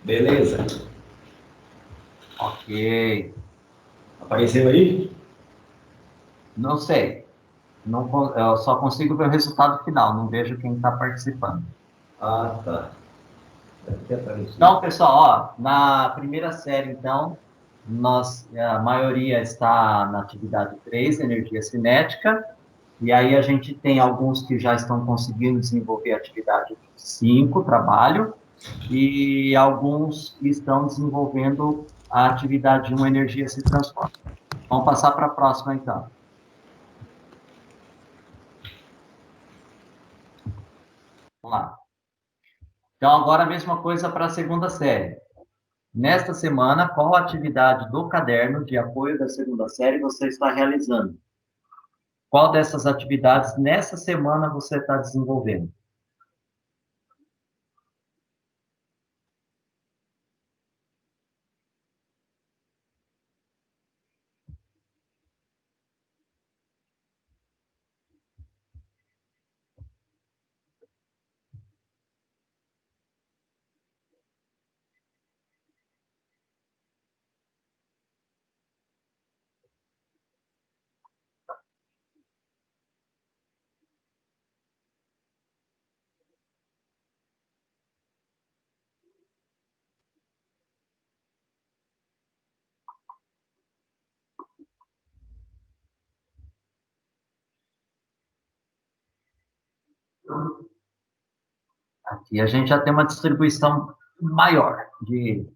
Beleza. Ok. Apareceu aí? Não sei. Não, eu só consigo ver o resultado final, não vejo quem está participando. Ah, tá. Deve ter aparecido. Então, pessoal, ó, na primeira série, então, a maioria está na atividade 3, energia cinética, e aí a gente tem alguns que já estão conseguindo desenvolver a atividade 5, trabalho, e alguns que estão desenvolvendo a atividade 1, energia se transforma. Vamos passar para a próxima, então. Vamos lá. Então, agora a mesma coisa para a segunda série. Nesta semana, qual atividade do caderno de apoio da segunda série você está realizando? Qual dessas atividades nessa semana você está desenvolvendo? Aqui a gente já tem uma distribuição maior de.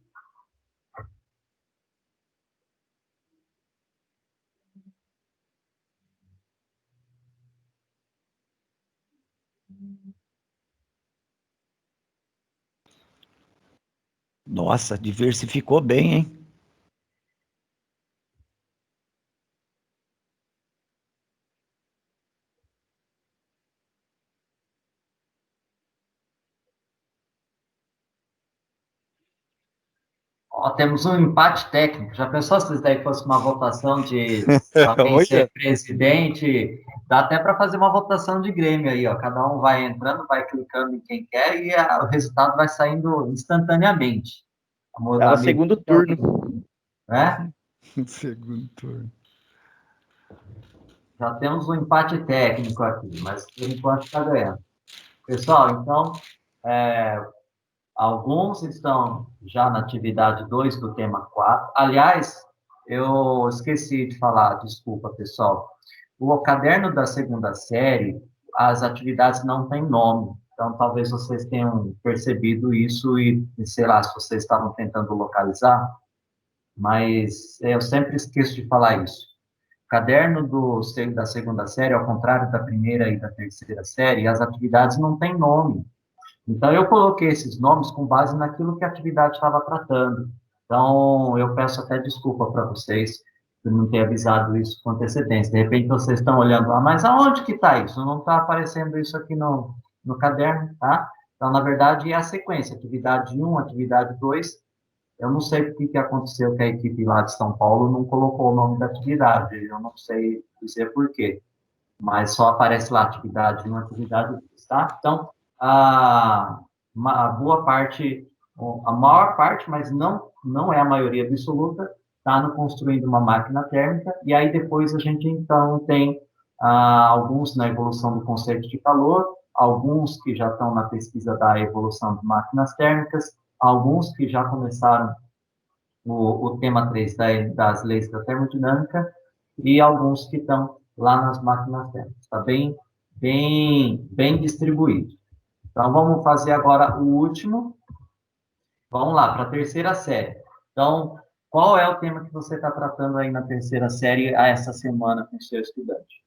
Nossa, diversificou bem, hein? Ó, temos um empate técnico. Já pensou se isso daí fosse uma votação de alguém Olha. ser presidente? Dá até para fazer uma votação de Grêmio aí, ó. Cada um vai entrando, vai clicando em quem quer e o resultado vai saindo instantaneamente. Tava segundo turno. Né? Segundo turno. Já temos um empate técnico aqui, mas por enquanto está ganhando. Pessoal, então, é, alguns estão já na atividade 2 do tema 4. Aliás, eu esqueci de falar, desculpa, pessoal. O caderno da segunda série, as atividades não têm nome. Então, talvez vocês tenham percebido isso e, sei lá, se vocês estavam tentando localizar, mas eu sempre esqueço de falar isso. O caderno da segunda série, ao contrário da primeira e da terceira série, as atividades não têm nome. Então, eu coloquei esses nomes com base naquilo que a atividade estava tratando. Então, eu peço até desculpa para vocês por não ter avisado isso com antecedência. De repente, vocês estão olhando lá, mas aonde que está isso? Não está aparecendo isso aqui no caderno, tá? Então, na verdade, é a sequência. Atividade 1, atividade 2. Eu não sei o que aconteceu que a equipe lá de São Paulo não colocou o nome da atividade. Eu não sei dizer por quê, mas só aparece lá atividade 1, atividade 2, tá? Então, a boa parte, a maior parte, mas não é a maioria absoluta, está no construindo uma máquina térmica, e aí depois a gente, então, tem alguns na evolução do conceito de calor, alguns que já estão na pesquisa da evolução de máquinas térmicas, alguns que já começaram o tema 3 das leis da termodinâmica, e alguns que estão lá nas máquinas térmicas. Está bem distribuído. Então, vamos fazer agora o último. Vamos lá, para a terceira série. Então, qual é o tema que você está tratando aí na terceira série a essa semana com o seu estudante?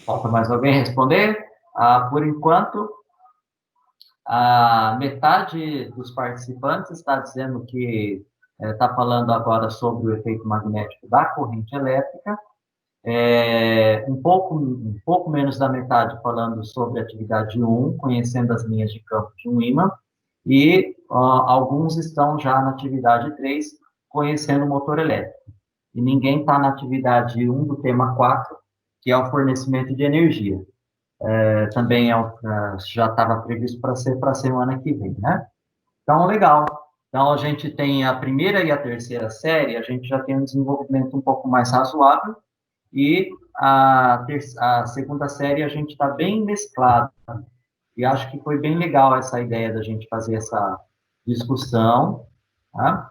Falta mais alguém responder? Por enquanto, a metade dos participantes está dizendo que está falando agora sobre o efeito magnético da corrente elétrica, um pouco menos da metade falando sobre a atividade 1, conhecendo as linhas de campo de um ímã, e alguns estão já na atividade 3, conhecendo o motor elétrico. E ninguém está na atividade 1 do tema 4, que é o fornecimento de energia. Também já estava previsto para ser para a semana que vem, né? Então, legal. Então, a gente tem a primeira e a terceira série, a gente já tem um desenvolvimento um pouco mais razoável, e a segunda série a gente está bem mesclado. E acho que foi bem legal essa ideia da gente fazer essa discussão, tá?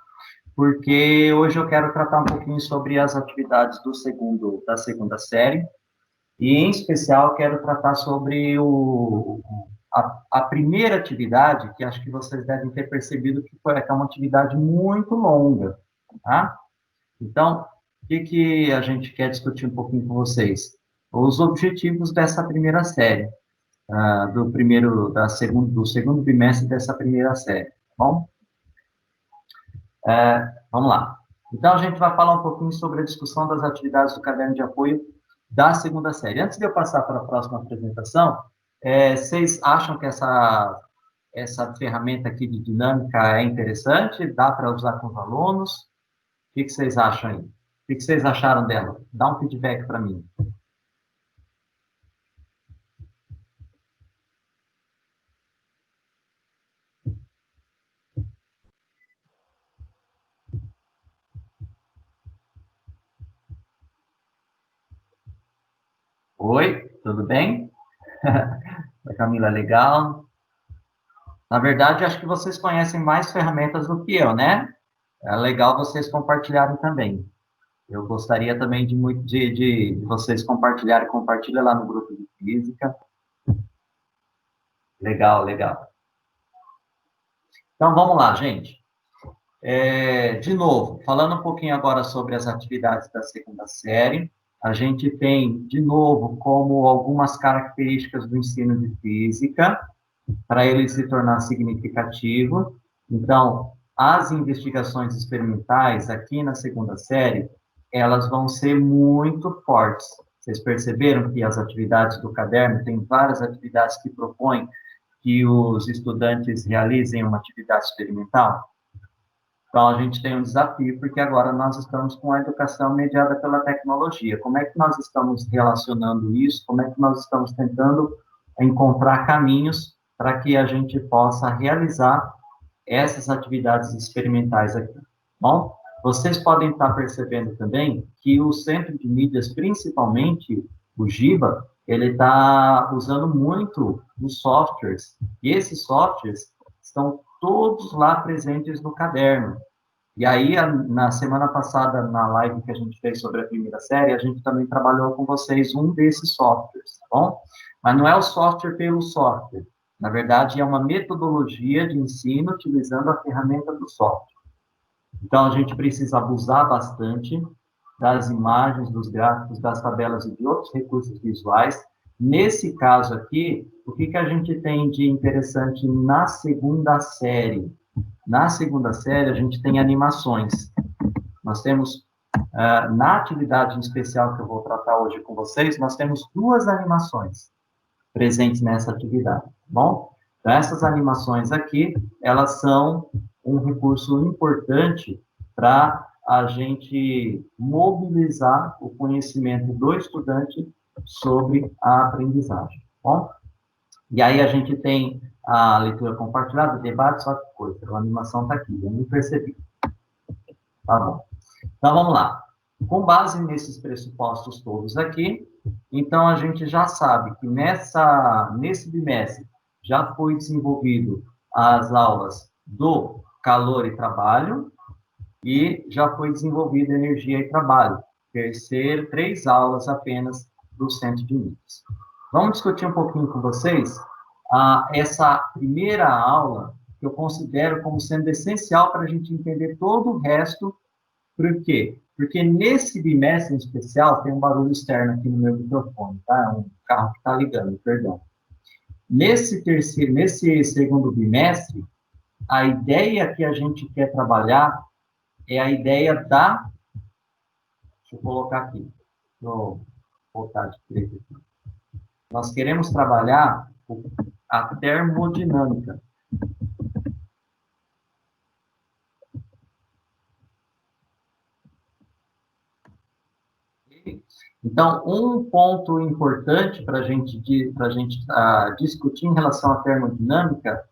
Porque hoje eu quero tratar um pouquinho sobre as atividades da segunda série, e, em especial, quero tratar sobre a primeira atividade, que acho que vocês devem ter percebido que é uma atividade muito longa, tá? Então, o que a gente quer discutir um pouquinho com vocês? Os objetivos dessa primeira série, do segundo bimestre dessa primeira série, tá bom? Vamos lá. Então, a gente vai falar um pouquinho sobre a discussão das atividades do caderno de apoio da segunda série. Antes de eu passar para a próxima apresentação, vocês acham que essa ferramenta aqui de dinâmica é interessante? Dá para usar com os alunos? O que vocês acham aí? O que vocês acharam dela? Dá um feedback para mim. Oi, tudo bem? A Camila, legal. Na verdade, acho que vocês conhecem mais ferramentas do que eu, né? É legal vocês compartilharem também. Eu gostaria também de vocês compartilharem. Compartilha lá no grupo de física. Legal, legal. Então, vamos lá, gente. De novo, falando um pouquinho agora sobre as atividades da segunda série, a gente tem, de novo, como algumas características do ensino de física, para ele se tornar significativo. Então, as investigações experimentais aqui na segunda série, elas vão ser muito fortes. Vocês perceberam que as atividades do caderno, tem várias atividades que propõem que os estudantes realizem uma atividade experimental? Então, a gente tem um desafio, porque agora nós estamos com a educação mediada pela tecnologia. Como é que nós estamos relacionando isso? Como é que nós estamos tentando encontrar caminhos para que a gente possa realizar essas atividades experimentais aqui? Bom, vocês podem estar percebendo também que o Centro de Mídias, principalmente o GIBA, ele está usando muito os softwares, e esses softwares estão todos lá presentes no caderno. E aí, na semana passada, na live que a gente fez sobre a primeira série, a gente também trabalhou com vocês um desses softwares, tá bom? Mas não é o software pelo software. Na verdade, é uma metodologia de ensino utilizando a ferramenta do software. Então, a gente precisa abusar bastante das imagens, dos gráficos, das tabelas e de outros recursos visuais. Nesse caso aqui, o que a gente tem de interessante na segunda série? Na segunda série, a gente tem animações. Nós temos, na atividade especial que eu vou tratar hoje com vocês, nós temos 2 animações presentes nessa atividade, tá bom? Então, essas animações aqui, elas são um recurso importante para a gente mobilizar o conhecimento do estudante sobre a aprendizagem, tá bom? E aí a gente tem a leitura compartilhada, debate, só que coisa, a animação está aqui, eu não percebi. Tá bom. Então, vamos lá. Com base nesses pressupostos todos aqui, então a gente já sabe que nesse bimestre já foi desenvolvido as aulas do calor e trabalho, e já foi desenvolvida energia e trabalho, 3 aulas apenas do Centro de Mídias. Vamos discutir um pouquinho com vocês essa primeira aula, que eu considero como sendo essencial para a gente entender todo o resto. Por quê? Porque nesse bimestre em especial, tem um barulho externo aqui no meu microfone, tá? É um carro que está ligando, perdão. Nesse segundo bimestre, a ideia que a gente quer trabalhar é a ideia da... Deixa eu colocar aqui. Vou voltar de preto aqui. Nós queremos trabalhar a termodinâmica. Então, um ponto importante para a gente discutir em relação à termodinâmica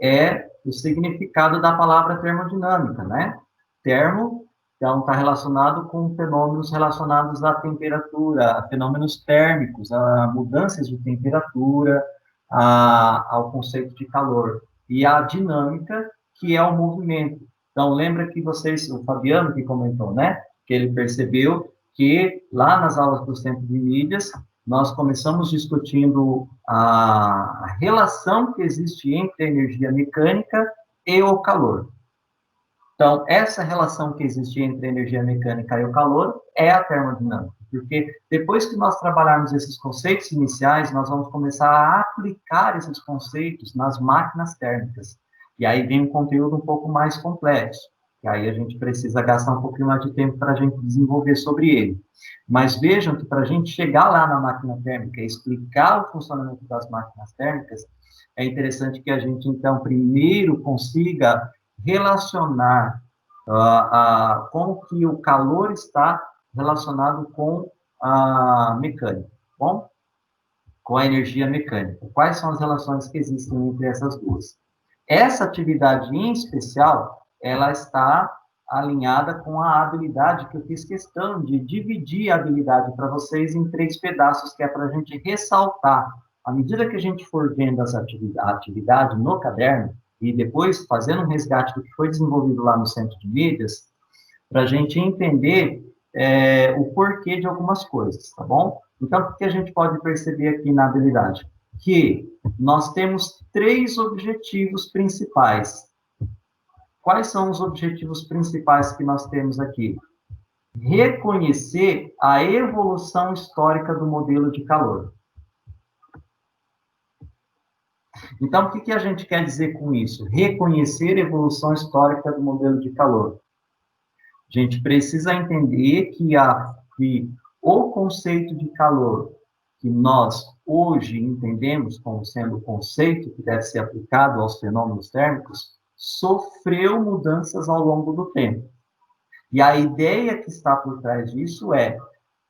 é o significado da palavra termodinâmica, né? Termo, então, está relacionado com fenômenos relacionados à temperatura, a fenômenos térmicos, a mudanças de temperatura, ao conceito de calor. E a dinâmica, que é o movimento. Então, lembra que vocês, o Fabiano que comentou, né? Que ele percebeu que lá nas aulas do Centro de Mídias, nós começamos discutindo a relação que existe entre a energia mecânica e o calor. Então, essa relação que existe entre a energia mecânica e o calor é a termodinâmica, porque depois que nós trabalharmos esses conceitos iniciais, nós vamos começar a aplicar esses conceitos nas máquinas térmicas. E aí vem um conteúdo um pouco mais complexo. E aí a gente precisa gastar um pouquinho mais de tempo para a gente desenvolver sobre ele. Mas vejam que para a gente chegar lá na máquina térmica e explicar o funcionamento das máquinas térmicas, é interessante que a gente, então, primeiro consiga relacionar como que o calor está relacionado com a mecânica, bom? Com a energia mecânica. Quais são as relações que existem entre essas duas? Essa atividade em especial, ela está alinhada com a habilidade que eu fiz questão de dividir a habilidade para vocês em 3 pedaços, que é para a gente ressaltar. À medida que a gente for vendo essa atividade no caderno, e depois fazendo um resgate do que foi desenvolvido lá no Centro de Mídias, para a gente entender o porquê de algumas coisas, tá bom? Então, o que a gente pode perceber aqui na habilidade? Que nós temos 3 objetivos principais. Quais são os objetivos principais que nós temos aqui? Reconhecer a evolução histórica do modelo de calor. Então, o que a gente quer dizer com isso? Reconhecer a evolução histórica do modelo de calor. A gente precisa entender que o conceito de calor que nós hoje entendemos como sendo o conceito que deve ser aplicado aos fenômenos térmicos, sofreu mudanças ao longo do tempo. E a ideia que está por trás disso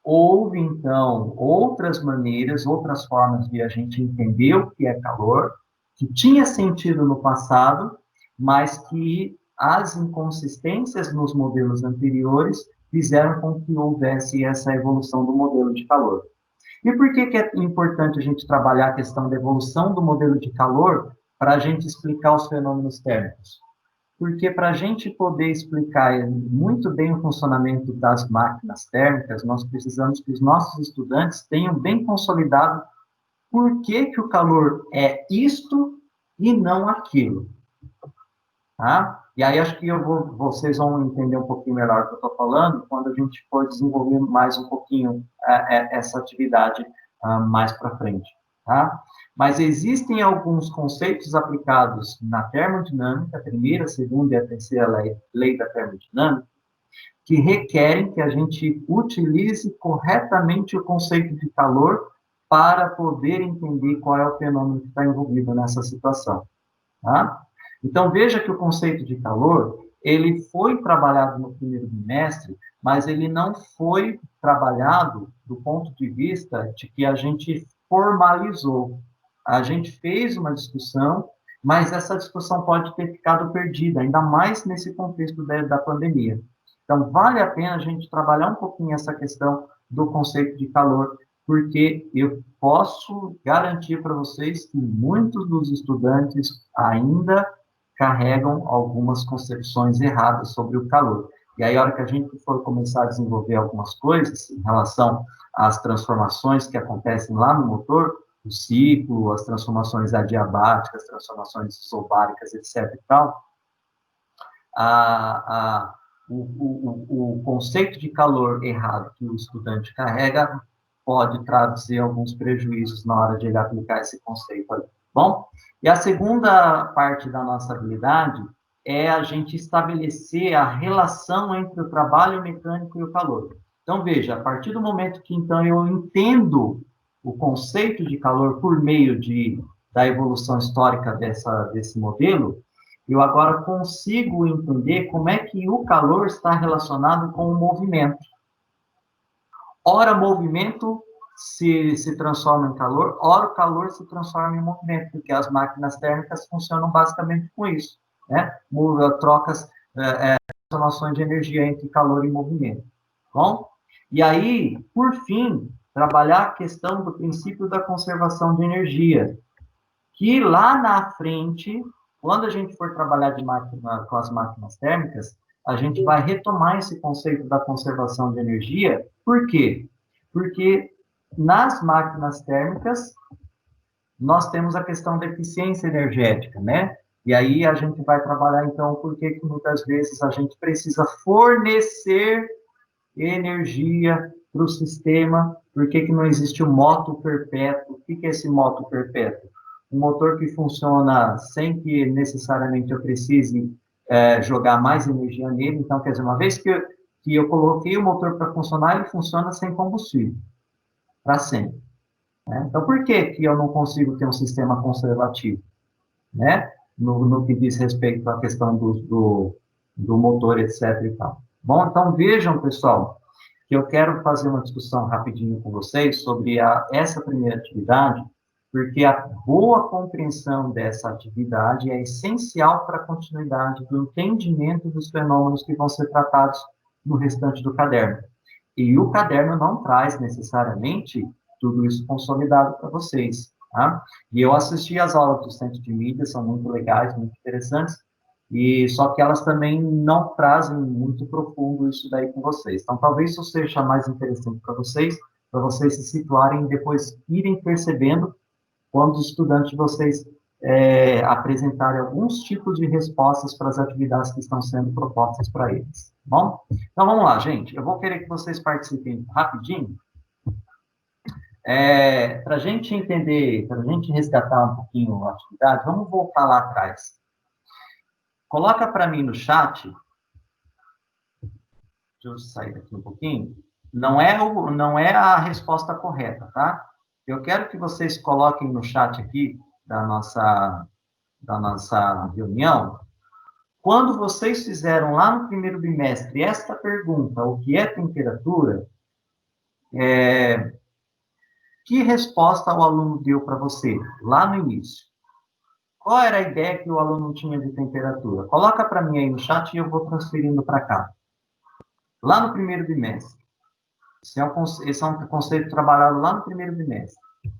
houve, então, outras maneiras, outras formas de a gente entender o que é calor, que tinha sentido no passado, mas que as inconsistências nos modelos anteriores fizeram com que houvesse essa evolução do modelo de calor. E por que é importante a gente trabalhar a questão da evolução do modelo de calor para a gente explicar os fenômenos térmicos? Porque para a gente poder explicar muito bem o funcionamento das máquinas térmicas, nós precisamos que os nossos estudantes tenham bem consolidado por que o calor é isto e não aquilo. Tá? E aí acho que vocês vão entender um pouquinho melhor o que eu estou falando quando a gente for desenvolver mais um pouquinho essa atividade mais para frente. Tá? Mas existem alguns conceitos aplicados na termodinâmica, a primeira, a segunda e a terceira lei da termodinâmica, que requerem que a gente utilize corretamente o conceito de calor para poder entender qual é o fenômeno que está envolvido nessa situação. Tá? Então, veja que o conceito de calor, ele foi trabalhado no primeiro bimestre, mas ele não foi trabalhado do ponto de vista de que a gente formalizou. A gente fez uma discussão, mas essa discussão pode ter ficado perdida, ainda mais nesse contexto da pandemia. Então, vale a pena a gente trabalhar um pouquinho essa questão do conceito de calor, porque eu posso garantir para vocês que muitos dos estudantes ainda carregam algumas concepções erradas sobre o calor. E aí, a hora que a gente for começar a desenvolver algumas coisas em relação às transformações que acontecem lá no motor, o ciclo, as transformações adiabáticas, as transformações isobáricas, etc. e tal, o conceito de calor errado que o estudante carrega pode trazer alguns prejuízos na hora de ele aplicar esse conceito ali. Bom, e a segunda parte da nossa habilidade é a gente estabelecer a relação entre o trabalho mecânico e o calor. Então, veja, a partir do momento que, então, eu entendo o conceito de calor por meio da evolução histórica desse modelo, eu agora consigo entender como é que o calor está relacionado com o movimento. Ora, movimento se transforma em calor, ora, o calor se transforma em movimento, porque as máquinas térmicas funcionam basicamente com isso, né? Trocas, transformações de energia entre calor e movimento. Bom? E aí, por fim, trabalhar a questão do princípio da conservação de energia, que lá na frente, quando a gente for trabalhar com as máquinas térmicas, a gente vai retomar esse conceito da conservação de energia. Por quê? Porque nas máquinas térmicas, nós temos a questão da eficiência energética, né? E aí a gente vai trabalhar, então, por que muitas vezes a gente precisa fornecer energia para o sistema, por que não existe o moto perpétuo? O que é esse moto perpétuo? Um motor que funciona sem que necessariamente eu precise jogar mais energia nele. Então, quer dizer, uma vez que eu coloquei o motor para funcionar, ele funciona sem combustível, para sempre. Né? Então, por que eu não consigo ter um sistema conservativo? Né? No que diz respeito à questão do motor, etc. e tal. Bom, então vejam, pessoal, que eu quero fazer uma discussão rapidinho com vocês sobre essa primeira atividade, porque a boa compreensão dessa atividade é essencial para a continuidade do entendimento dos fenômenos que vão ser tratados no restante do caderno. E o caderno não traz necessariamente tudo isso consolidado para vocês, tá? E eu assisti às aulas do Centro de Mídia, são muito legais, muito interessantes, e só que elas também não trazem muito profundo isso daí com vocês. Então, talvez isso seja mais interessante para vocês se situarem e depois irem percebendo quando os estudantes de vocês apresentarem alguns tipos de respostas para as atividades que estão sendo propostas para eles. Bom? Então, vamos lá, gente. Eu vou querer que vocês participem rapidinho. Para a gente entender, para a gente resgatar um pouquinho a atividade, vamos voltar lá atrás. Coloca para mim no chat, deixa eu sair daqui um pouquinho, não é a resposta correta, tá? Eu quero que vocês coloquem no chat aqui da nossa reunião, quando vocês fizeram lá no primeiro bimestre esta pergunta, o que é temperatura, que resposta o aluno deu para você lá no início? Qual era a ideia que o aluno tinha de temperatura? Coloca para mim aí no chat e eu vou transferindo para cá. Lá no primeiro bimestre. Esse é um conceito trabalhado lá no primeiro bimestre. O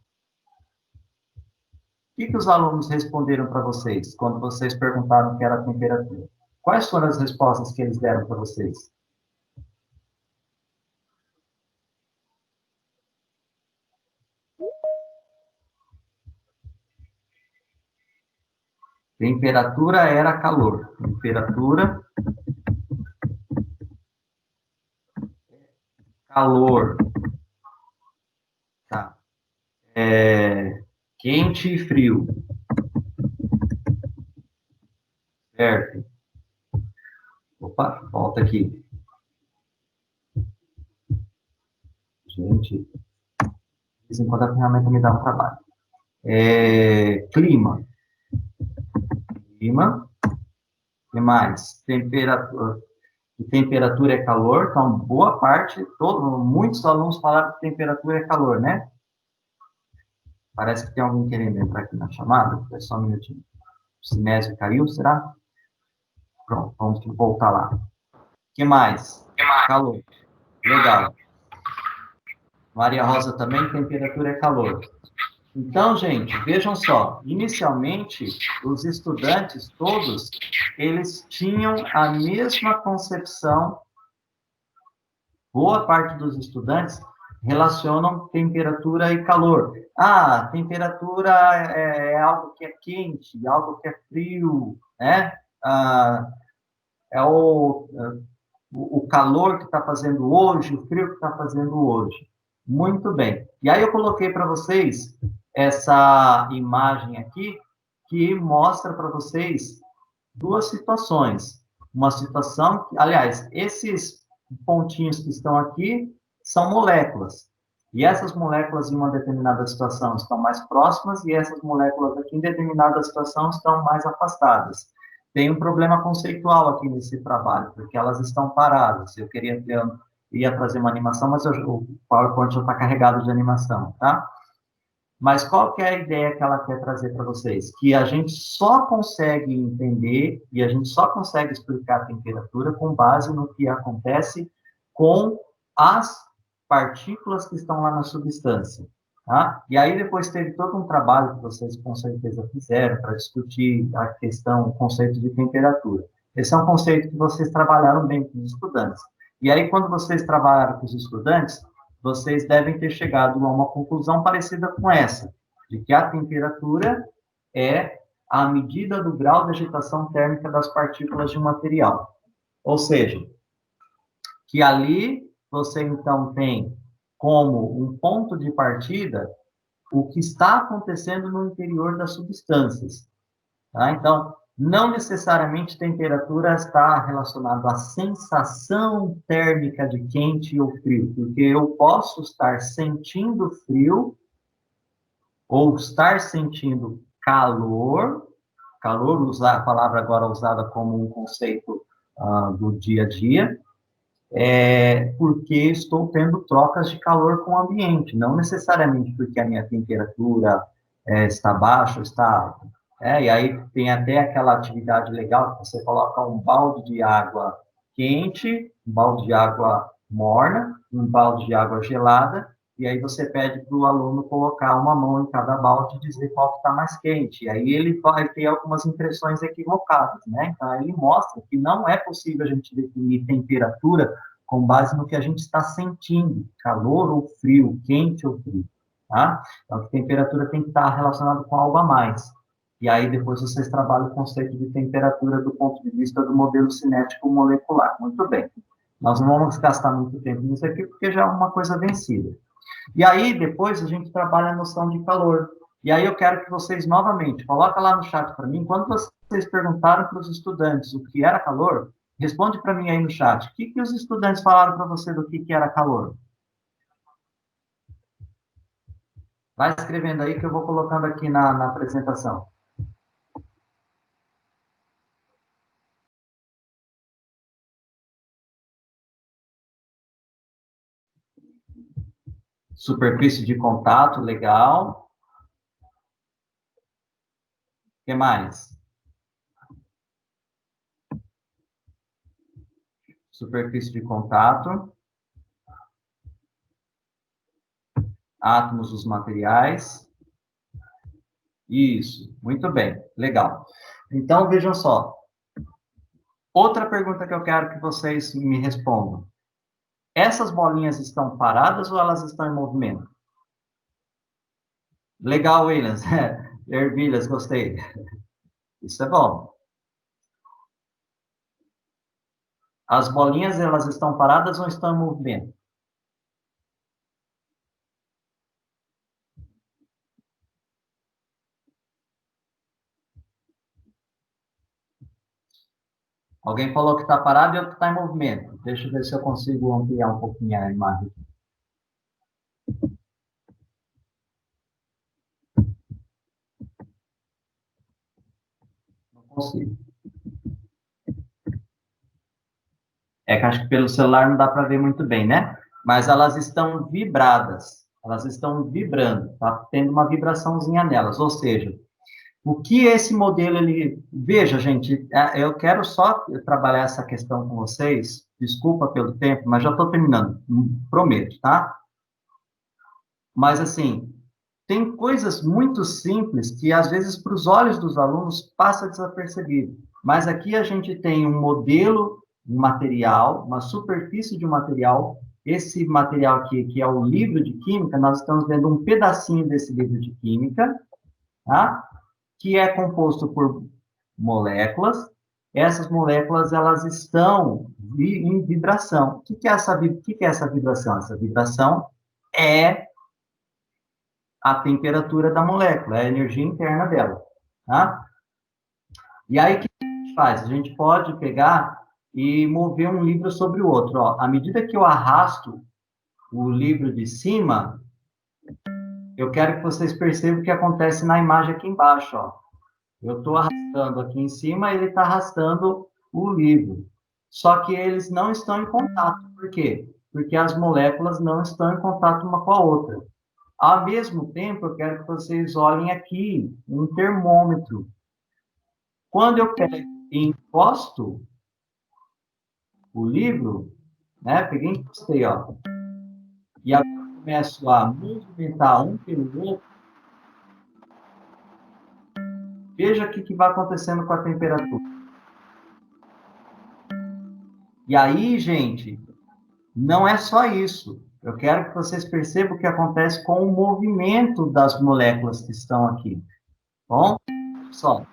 que os alunos responderam para vocês quando vocês perguntaram o que era a temperatura? Quais foram as respostas que eles deram para vocês? Temperatura era calor. Temperatura, calor. Tá. Quente e frio. Certo. Opa, volta aqui. Gente, de vez em quando a ferramenta me dá um trabalho. Clima. Clima. O que mais? Temperatura. Temperatura é calor, então boa parte, muitos alunos falaram que temperatura é calor, né? Parece que tem alguém querendo entrar aqui na chamada, é só um minutinho. O Sinésio caiu, será? Pronto, vamos voltar lá. O que mais? Calor. Legal. Maria Rosa também, temperatura é calor. Então, gente, vejam só, inicialmente, os estudantes todos, eles tinham a mesma concepção, boa parte dos estudantes relacionam temperatura e calor. Ah, temperatura é algo que é quente, algo que é frio, né? o calor que está fazendo hoje, o frio que está fazendo hoje. Muito bem. E aí eu coloquei para vocês essa imagem aqui, que mostra para vocês duas situações. Uma situação, aliás, esses pontinhos que estão aqui são moléculas. E essas moléculas em uma determinada situação estão mais próximas e essas moléculas aqui em determinada situação estão mais afastadas. Tem um problema conceitual aqui nesse trabalho, porque elas estão paradas. Eu ia trazer uma animação, mas o PowerPoint já está carregado de animação, tá? Mas qual que é a ideia que ela quer trazer para vocês? Que a gente só consegue entender e a gente só consegue explicar a temperatura com base no que acontece com as partículas que estão lá na substância. Tá? E aí depois teve todo um trabalho que vocês com certeza fizeram para discutir a questão, o conceito de temperatura. Esse é um conceito que vocês trabalharam bem com os estudantes. E aí quando vocês trabalharam com os estudantes, vocês devem ter chegado a uma conclusão parecida com essa, de que a temperatura é a medida do grau de agitação térmica das partículas de um material. Ou seja, que ali você, então, tem como um ponto de partida o que está acontecendo no interior das substâncias. Tá? Então, não necessariamente temperatura está relacionada à sensação térmica de quente ou frio, porque eu posso estar sentindo frio ou estar sentindo calor, a palavra agora usada como um conceito do dia a dia, porque estou tendo trocas de calor com o ambiente, não necessariamente porque a minha temperatura está baixa ou está alta. E aí tem até aquela atividade legal que você coloca um balde de água quente, um balde de água morna, um balde de água gelada, e aí você pede para o aluno colocar uma mão em cada balde e dizer qual que está mais quente. E aí ele vai ter algumas impressões equivocadas, né? Então, ele mostra que não é possível a gente definir temperatura com base no que a gente está sentindo, calor ou frio, quente ou frio, tá? Então, a temperatura tem que estar relacionada com algo a mais. E aí, depois, vocês trabalham o conceito de temperatura do ponto de vista do modelo cinético molecular. Muito bem. Nós não vamos gastar muito tempo nisso aqui, porque já é uma coisa vencida. E aí, depois, a gente trabalha a noção de calor. E aí, eu quero que vocês, novamente, coloquem lá no chat para mim, quando vocês perguntaram para os estudantes o que era calor, responde para mim aí no chat. O que os estudantes falaram para você do que era calor? Vai escrevendo aí que eu vou colocando aqui na apresentação. Superfície de contato, legal. O que mais? Superfície de contato. Átomos dos materiais. Isso, muito bem, legal. Então, vejam só. Outra pergunta que eu quero que vocês me respondam. Essas bolinhas estão paradas ou elas estão em movimento? Legal, Williams. Ervilhas, gostei. Isso é bom. As bolinhas, elas estão paradas ou estão em movimento? Alguém falou que está parado e outro está em movimento. Deixa eu ver se eu consigo ampliar um pouquinho a imagem. Não consigo. É que acho que pelo celular não dá para ver muito bem, né? Mas elas estão vibradas. Elas estão vibrando. Está tendo uma vibraçãozinha nelas. Ou seja, o que esse modelo, ele... Veja, gente, eu quero só trabalhar essa questão com vocês. Desculpa pelo tempo, mas já estou terminando. Prometo, tá? Mas, assim, tem coisas muito simples que, às vezes, para os olhos dos alunos, passa desapercebido. Mas aqui a gente tem um modelo, um material, uma superfície de um material. Esse material aqui, que é o livro de química, nós estamos vendo um pedacinho desse livro de química, tá? Que é composto por moléculas, essas moléculas, elas estão em vibração. O que é essa vibração? Essa vibração é a temperatura da molécula, é a energia interna dela, tá? E aí, o que a gente faz? A gente pode pegar e mover um livro sobre o outro, ó. À medida que eu arrasto o livro de cima, eu quero que vocês percebam o que acontece na imagem aqui embaixo, ó. Eu estou arrastando aqui em cima, ele está arrastando o livro. Só que eles não estão em contato. Por quê? Porque as moléculas não estão em contato uma com a outra. Ao mesmo tempo, eu quero que vocês olhem aqui um termômetro. Quando eu pego e encosto o livro, né? Peguei e encostei, ó. E agora eu começo a movimentar um pelo outro. Veja o que vai acontecendo com a temperatura. E aí, gente, não é só isso. Eu quero que vocês percebam o que acontece com o movimento das moléculas que estão aqui. Bom, só.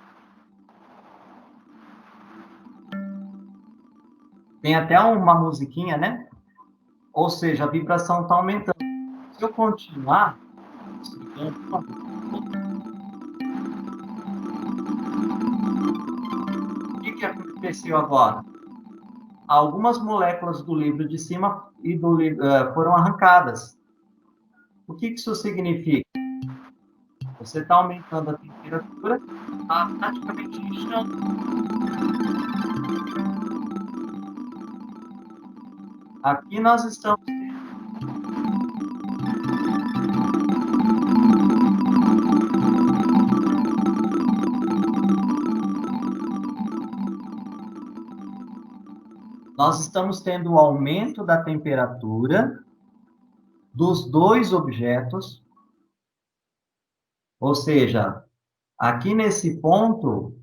Tem até uma musiquinha, né? Ou seja, a vibração está aumentando. Se eu continuar... O que aconteceu agora? Algumas moléculas do livro de cima e do livro, foram arrancadas. O que isso significa? Você está aumentando a temperatura, está praticamente inchando. Aqui nós estamos... Nós estamos tendo o aumento da temperatura dos dois objetos, ou seja, aqui nesse ponto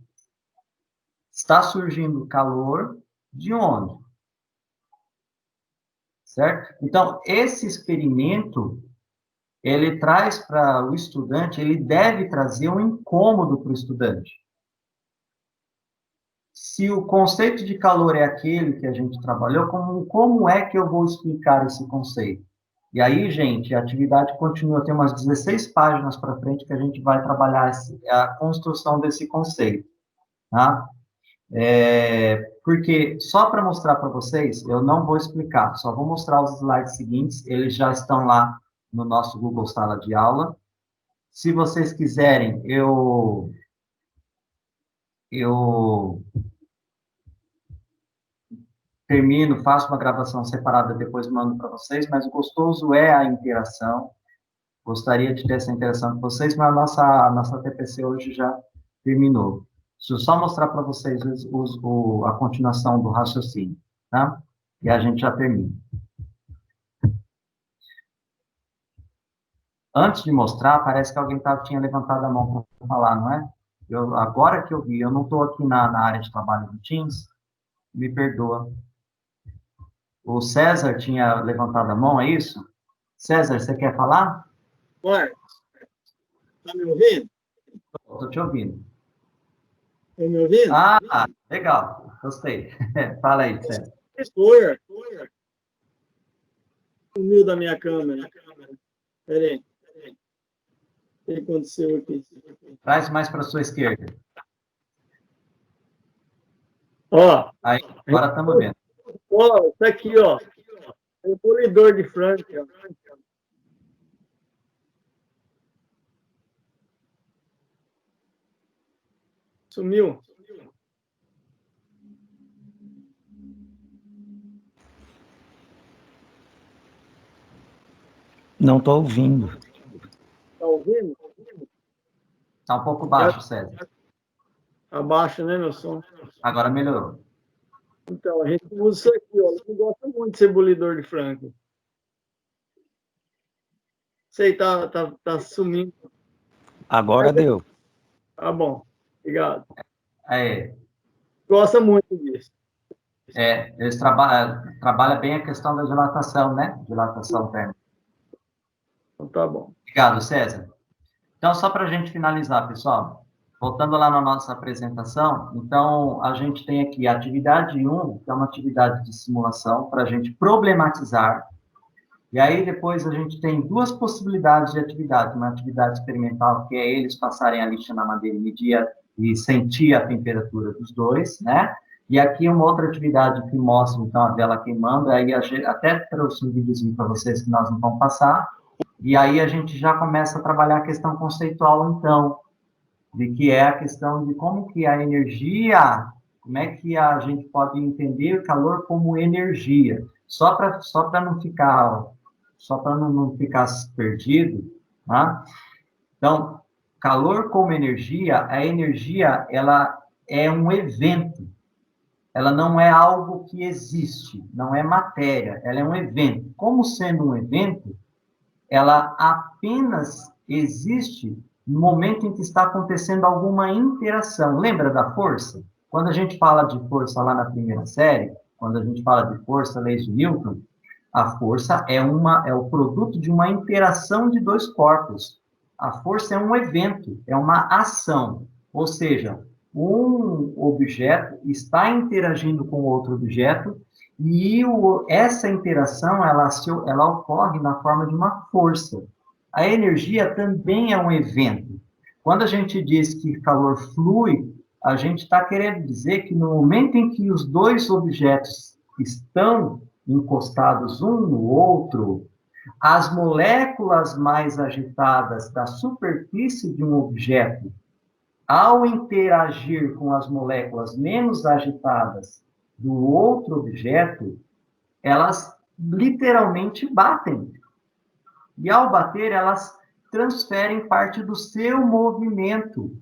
está surgindo calor de onde? Certo? Então, esse experimento, ele traz para o estudante, ele deve trazer um incômodo para o estudante. Se o conceito de calor é aquele que a gente trabalhou, como é que eu vou explicar esse conceito? E aí, gente, a atividade continua, tem umas 16 páginas para frente que a gente vai trabalhar a construção desse conceito, tá? Porque, só para mostrar para vocês, eu não vou explicar, só vou mostrar os slides seguintes, eles já estão lá no nosso Google Sala de Aula. Se vocês quiserem, eu termino, faço uma gravação separada, depois mando para vocês, mas o gostoso é a interação. Gostaria de ter essa interação com vocês, mas a nossa TPC hoje já terminou. Deixa eu só mostrar para vocês a continuação do raciocínio, tá? E a gente já termina. Antes de mostrar, parece que alguém tinha levantado a mão para falar, não é? Agora que eu vi, eu não estou aqui na área de trabalho do Teams, me perdoa. O César tinha levantado a mão, é isso? César, você quer falar? Marcos, tá me ouvindo? Estou te ouvindo. Tá me ouvindo? Ah, legal. Gostei. Fala aí, César. Sumiu da minha câmera. Peraí. O que aconteceu aqui? Traz mais para a sua esquerda. Ó. Aí, agora estamos vendo. Ó, tá aqui, ó. É o polidor de frango. Sumiu. Não estou ouvindo. Tá ouvindo? Está um pouco baixo, César. Abaixa, né, meu som? Agora melhorou. Então, a gente usa isso aqui, ó. Eu não gosto muito de ser bolidor de frango. Sei, tá sumindo. Agora deu. Tá bom. Obrigado. Gosta muito disso. Eles trabalham bem a questão da dilatação, né? Dilatação térmica. Então, tá bom. Obrigado, César. Então, só para a gente finalizar, pessoal, Voltando lá na nossa apresentação, então, a gente tem aqui a atividade 1, que é uma atividade de simulação para a gente problematizar. E aí, depois, a gente tem duas possibilidades de atividade. Uma atividade experimental, que é eles passarem a lixa na madeira e medir e sentir a temperatura dos dois, né? E aqui uma outra atividade que mostra, então, a vela queimando. Aí, até trouxe um videozinho para vocês que nós não vamos passar. E aí, a gente já começa a trabalhar a questão conceitual, então, de que é a questão de como que a energia, como é que a gente pode entender o calor como energia. Só para não ficar perdido, tá? Então, calor como energia, a energia, ela é um evento. Ela não é algo que existe, não é matéria, ela é um evento. Como sendo um evento, ela apenas existe no momento em que está acontecendo alguma interação. Lembra da força? Quando a gente fala de força lá na primeira série, quando a gente fala de força, leis de Newton, a força é o produto de uma interação de dois corpos. A força é um evento, é uma ação. Ou seja, um objeto está interagindo com outro objeto e essa interação, ela ocorre na forma de uma força. A energia também é um evento. Quando a gente diz que calor flui, a gente está querendo dizer que no momento em que os dois objetos estão encostados um no outro, as moléculas mais agitadas da superfície de um objeto, ao interagir com as moléculas menos agitadas do outro objeto, elas literalmente batem. E ao bater, elas transferem parte do seu movimento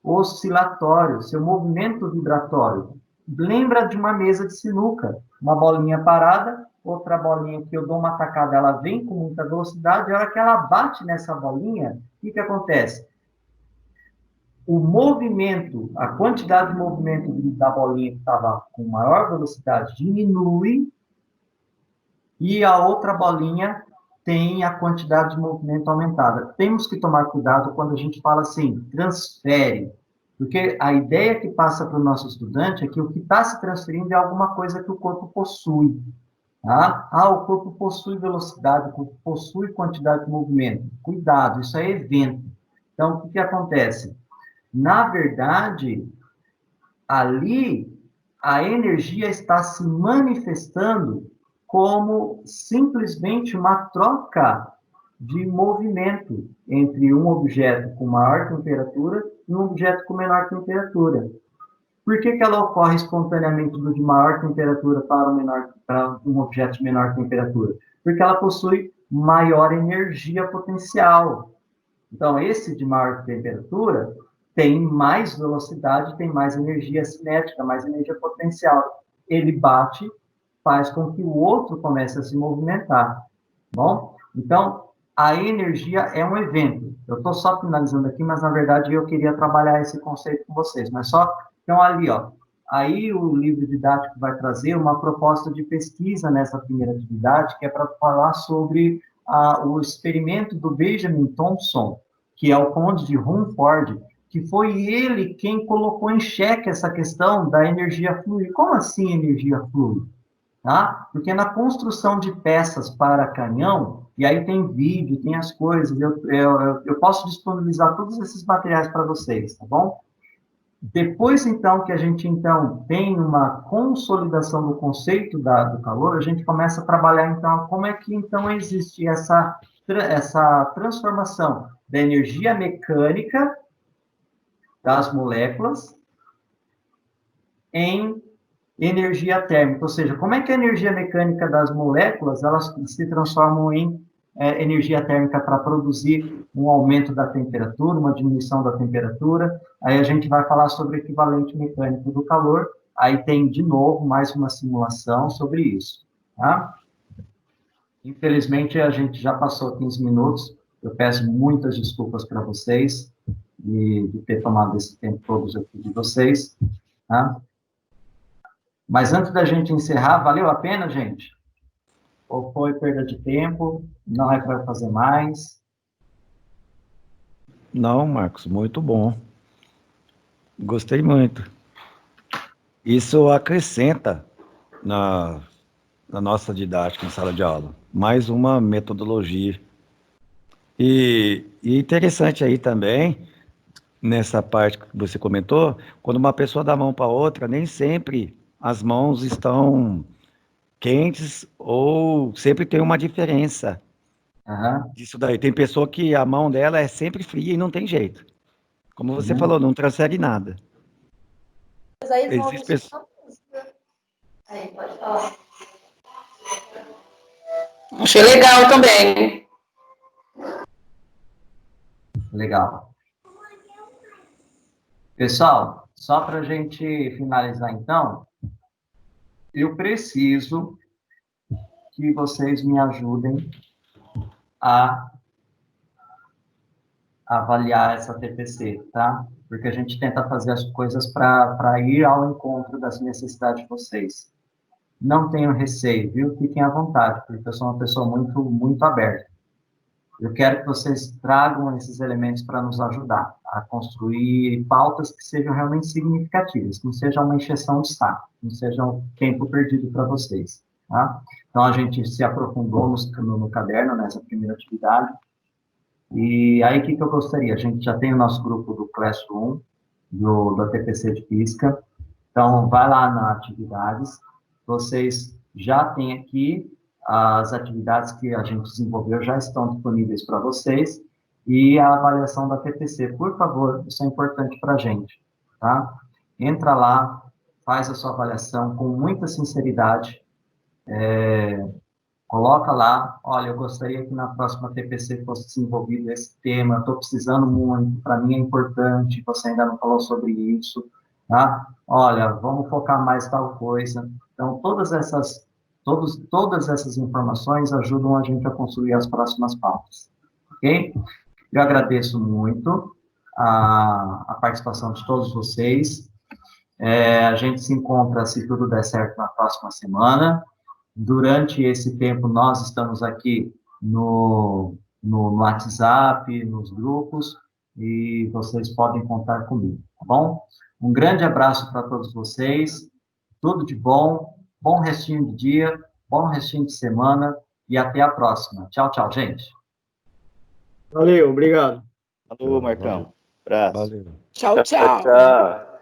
oscilatório, seu movimento vibratório. Lembra de uma mesa de sinuca, uma bolinha parada, outra bolinha que eu dou uma tacada, ela vem com muita velocidade, a hora que ela bate nessa bolinha, o que acontece? O movimento, a quantidade de movimento da bolinha que estava com maior velocidade diminui e a outra bolinha tem a quantidade de movimento aumentada. Temos que tomar cuidado quando a gente fala assim, transfere, porque a ideia que passa para o nosso estudante é que o que está se transferindo é alguma coisa que o corpo possui. Tá? O corpo possui velocidade, o corpo possui quantidade de movimento. Cuidado, isso é evento. Então, o que acontece? Na verdade, ali, a energia está se manifestando como simplesmente uma troca de movimento entre um objeto com maior temperatura e um objeto com menor temperatura. Por que ela ocorre espontaneamente do de maior temperatura para um objeto de menor temperatura? Porque ela possui maior energia potencial. Então, esse de maior temperatura tem mais velocidade, tem mais energia cinética, mais energia potencial. Ele bate, faz com que o outro comece a se movimentar. Bom? Então, a energia é um evento. Eu estou só finalizando aqui, mas, na verdade, eu queria trabalhar esse conceito com vocês. Mas só, então, ali, ó. Aí, o livro didático vai trazer uma proposta de pesquisa nessa primeira atividade, que é para falar sobre o experimento do Benjamin Thompson, que é o conde de Rumford, que foi ele quem colocou em xeque essa questão da energia fluir. Como assim energia flui? Tá? Porque na construção de peças para canhão, e aí tem vídeo, tem as coisas, eu posso disponibilizar todos esses materiais para vocês, tá bom? Depois, então, que a gente, então, tem uma consolidação do conceito do calor, a gente começa a trabalhar, então, como é que, então, existe essa transformação da energia mecânica das moléculas em energia térmica, ou seja, como é que a energia mecânica das moléculas elas se transformam em energia térmica para produzir um aumento da temperatura, uma diminuição da temperatura. Aí a gente vai falar sobre o equivalente mecânico do calor. Aí tem, de novo, mais uma simulação sobre isso. Tá? Infelizmente, a gente já passou 15 minutos. Eu peço muitas desculpas para vocês de ter tomado esse tempo todo aqui de vocês. Tá? Mas antes da gente encerrar, valeu a pena, gente? Ou foi perda de tempo? Não é para fazer mais? Não, Marcos, muito bom. Gostei muito. Isso acrescenta na nossa didática em sala de aula. Mais uma metodologia. E interessante aí também, nessa parte que você comentou, quando uma pessoa dá a mão para outra, nem sempre as mãos estão quentes ou sempre tem uma diferença disso daí. Tem pessoa que a mão dela é sempre fria e não tem jeito. Como você falou, não transfere nada. Mas aí Existe pessoa... Aí, pode falar. Achei legal também. Legal. Pessoal, só para a gente finalizar, então, eu preciso que vocês me ajudem a avaliar essa TPC, tá? Porque a gente tenta fazer as coisas para ir ao encontro das necessidades de vocês. Não tenham receio, viu? Fiquem à vontade, porque eu sou uma pessoa muito aberta. Eu quero que vocês tragam esses elementos para nos ajudar a construir pautas que sejam realmente significativas, que não sejam uma encheção de saco, não sejam um tempo perdido para vocês, tá? Então, a gente se aprofundou no caderno, nessa primeira atividade, e aí, o que eu gostaria? A gente já tem o nosso grupo do Classroom, da TPC de Física, então, vai lá na atividades, vocês já têm aqui as atividades que a gente desenvolveu, já estão disponíveis para vocês, e a avaliação da TPC, por favor, isso é importante para a gente, tá? Entra lá, faz a sua avaliação com muita sinceridade, coloca lá, olha, eu gostaria que na próxima TPC fosse desenvolvido esse tema, estou precisando muito, para mim é importante, você ainda não falou sobre isso, tá? Olha, vamos focar mais tal coisa. Então, todas essas informações ajudam a gente a construir as próximas pautas, ok? Eu agradeço muito a participação de todos vocês. A gente se encontra, se tudo der certo, na próxima semana. Durante esse tempo, nós estamos aqui no WhatsApp, nos grupos, e vocês podem contar comigo, tá bom? Um grande abraço para todos vocês, tudo de bom, bom restinho de dia, bom restinho de semana, e até a próxima. Tchau, tchau, gente. Valeu, obrigado. Falou, Marcão. Abraço. Valeu. Tchau, tchau. Tchau.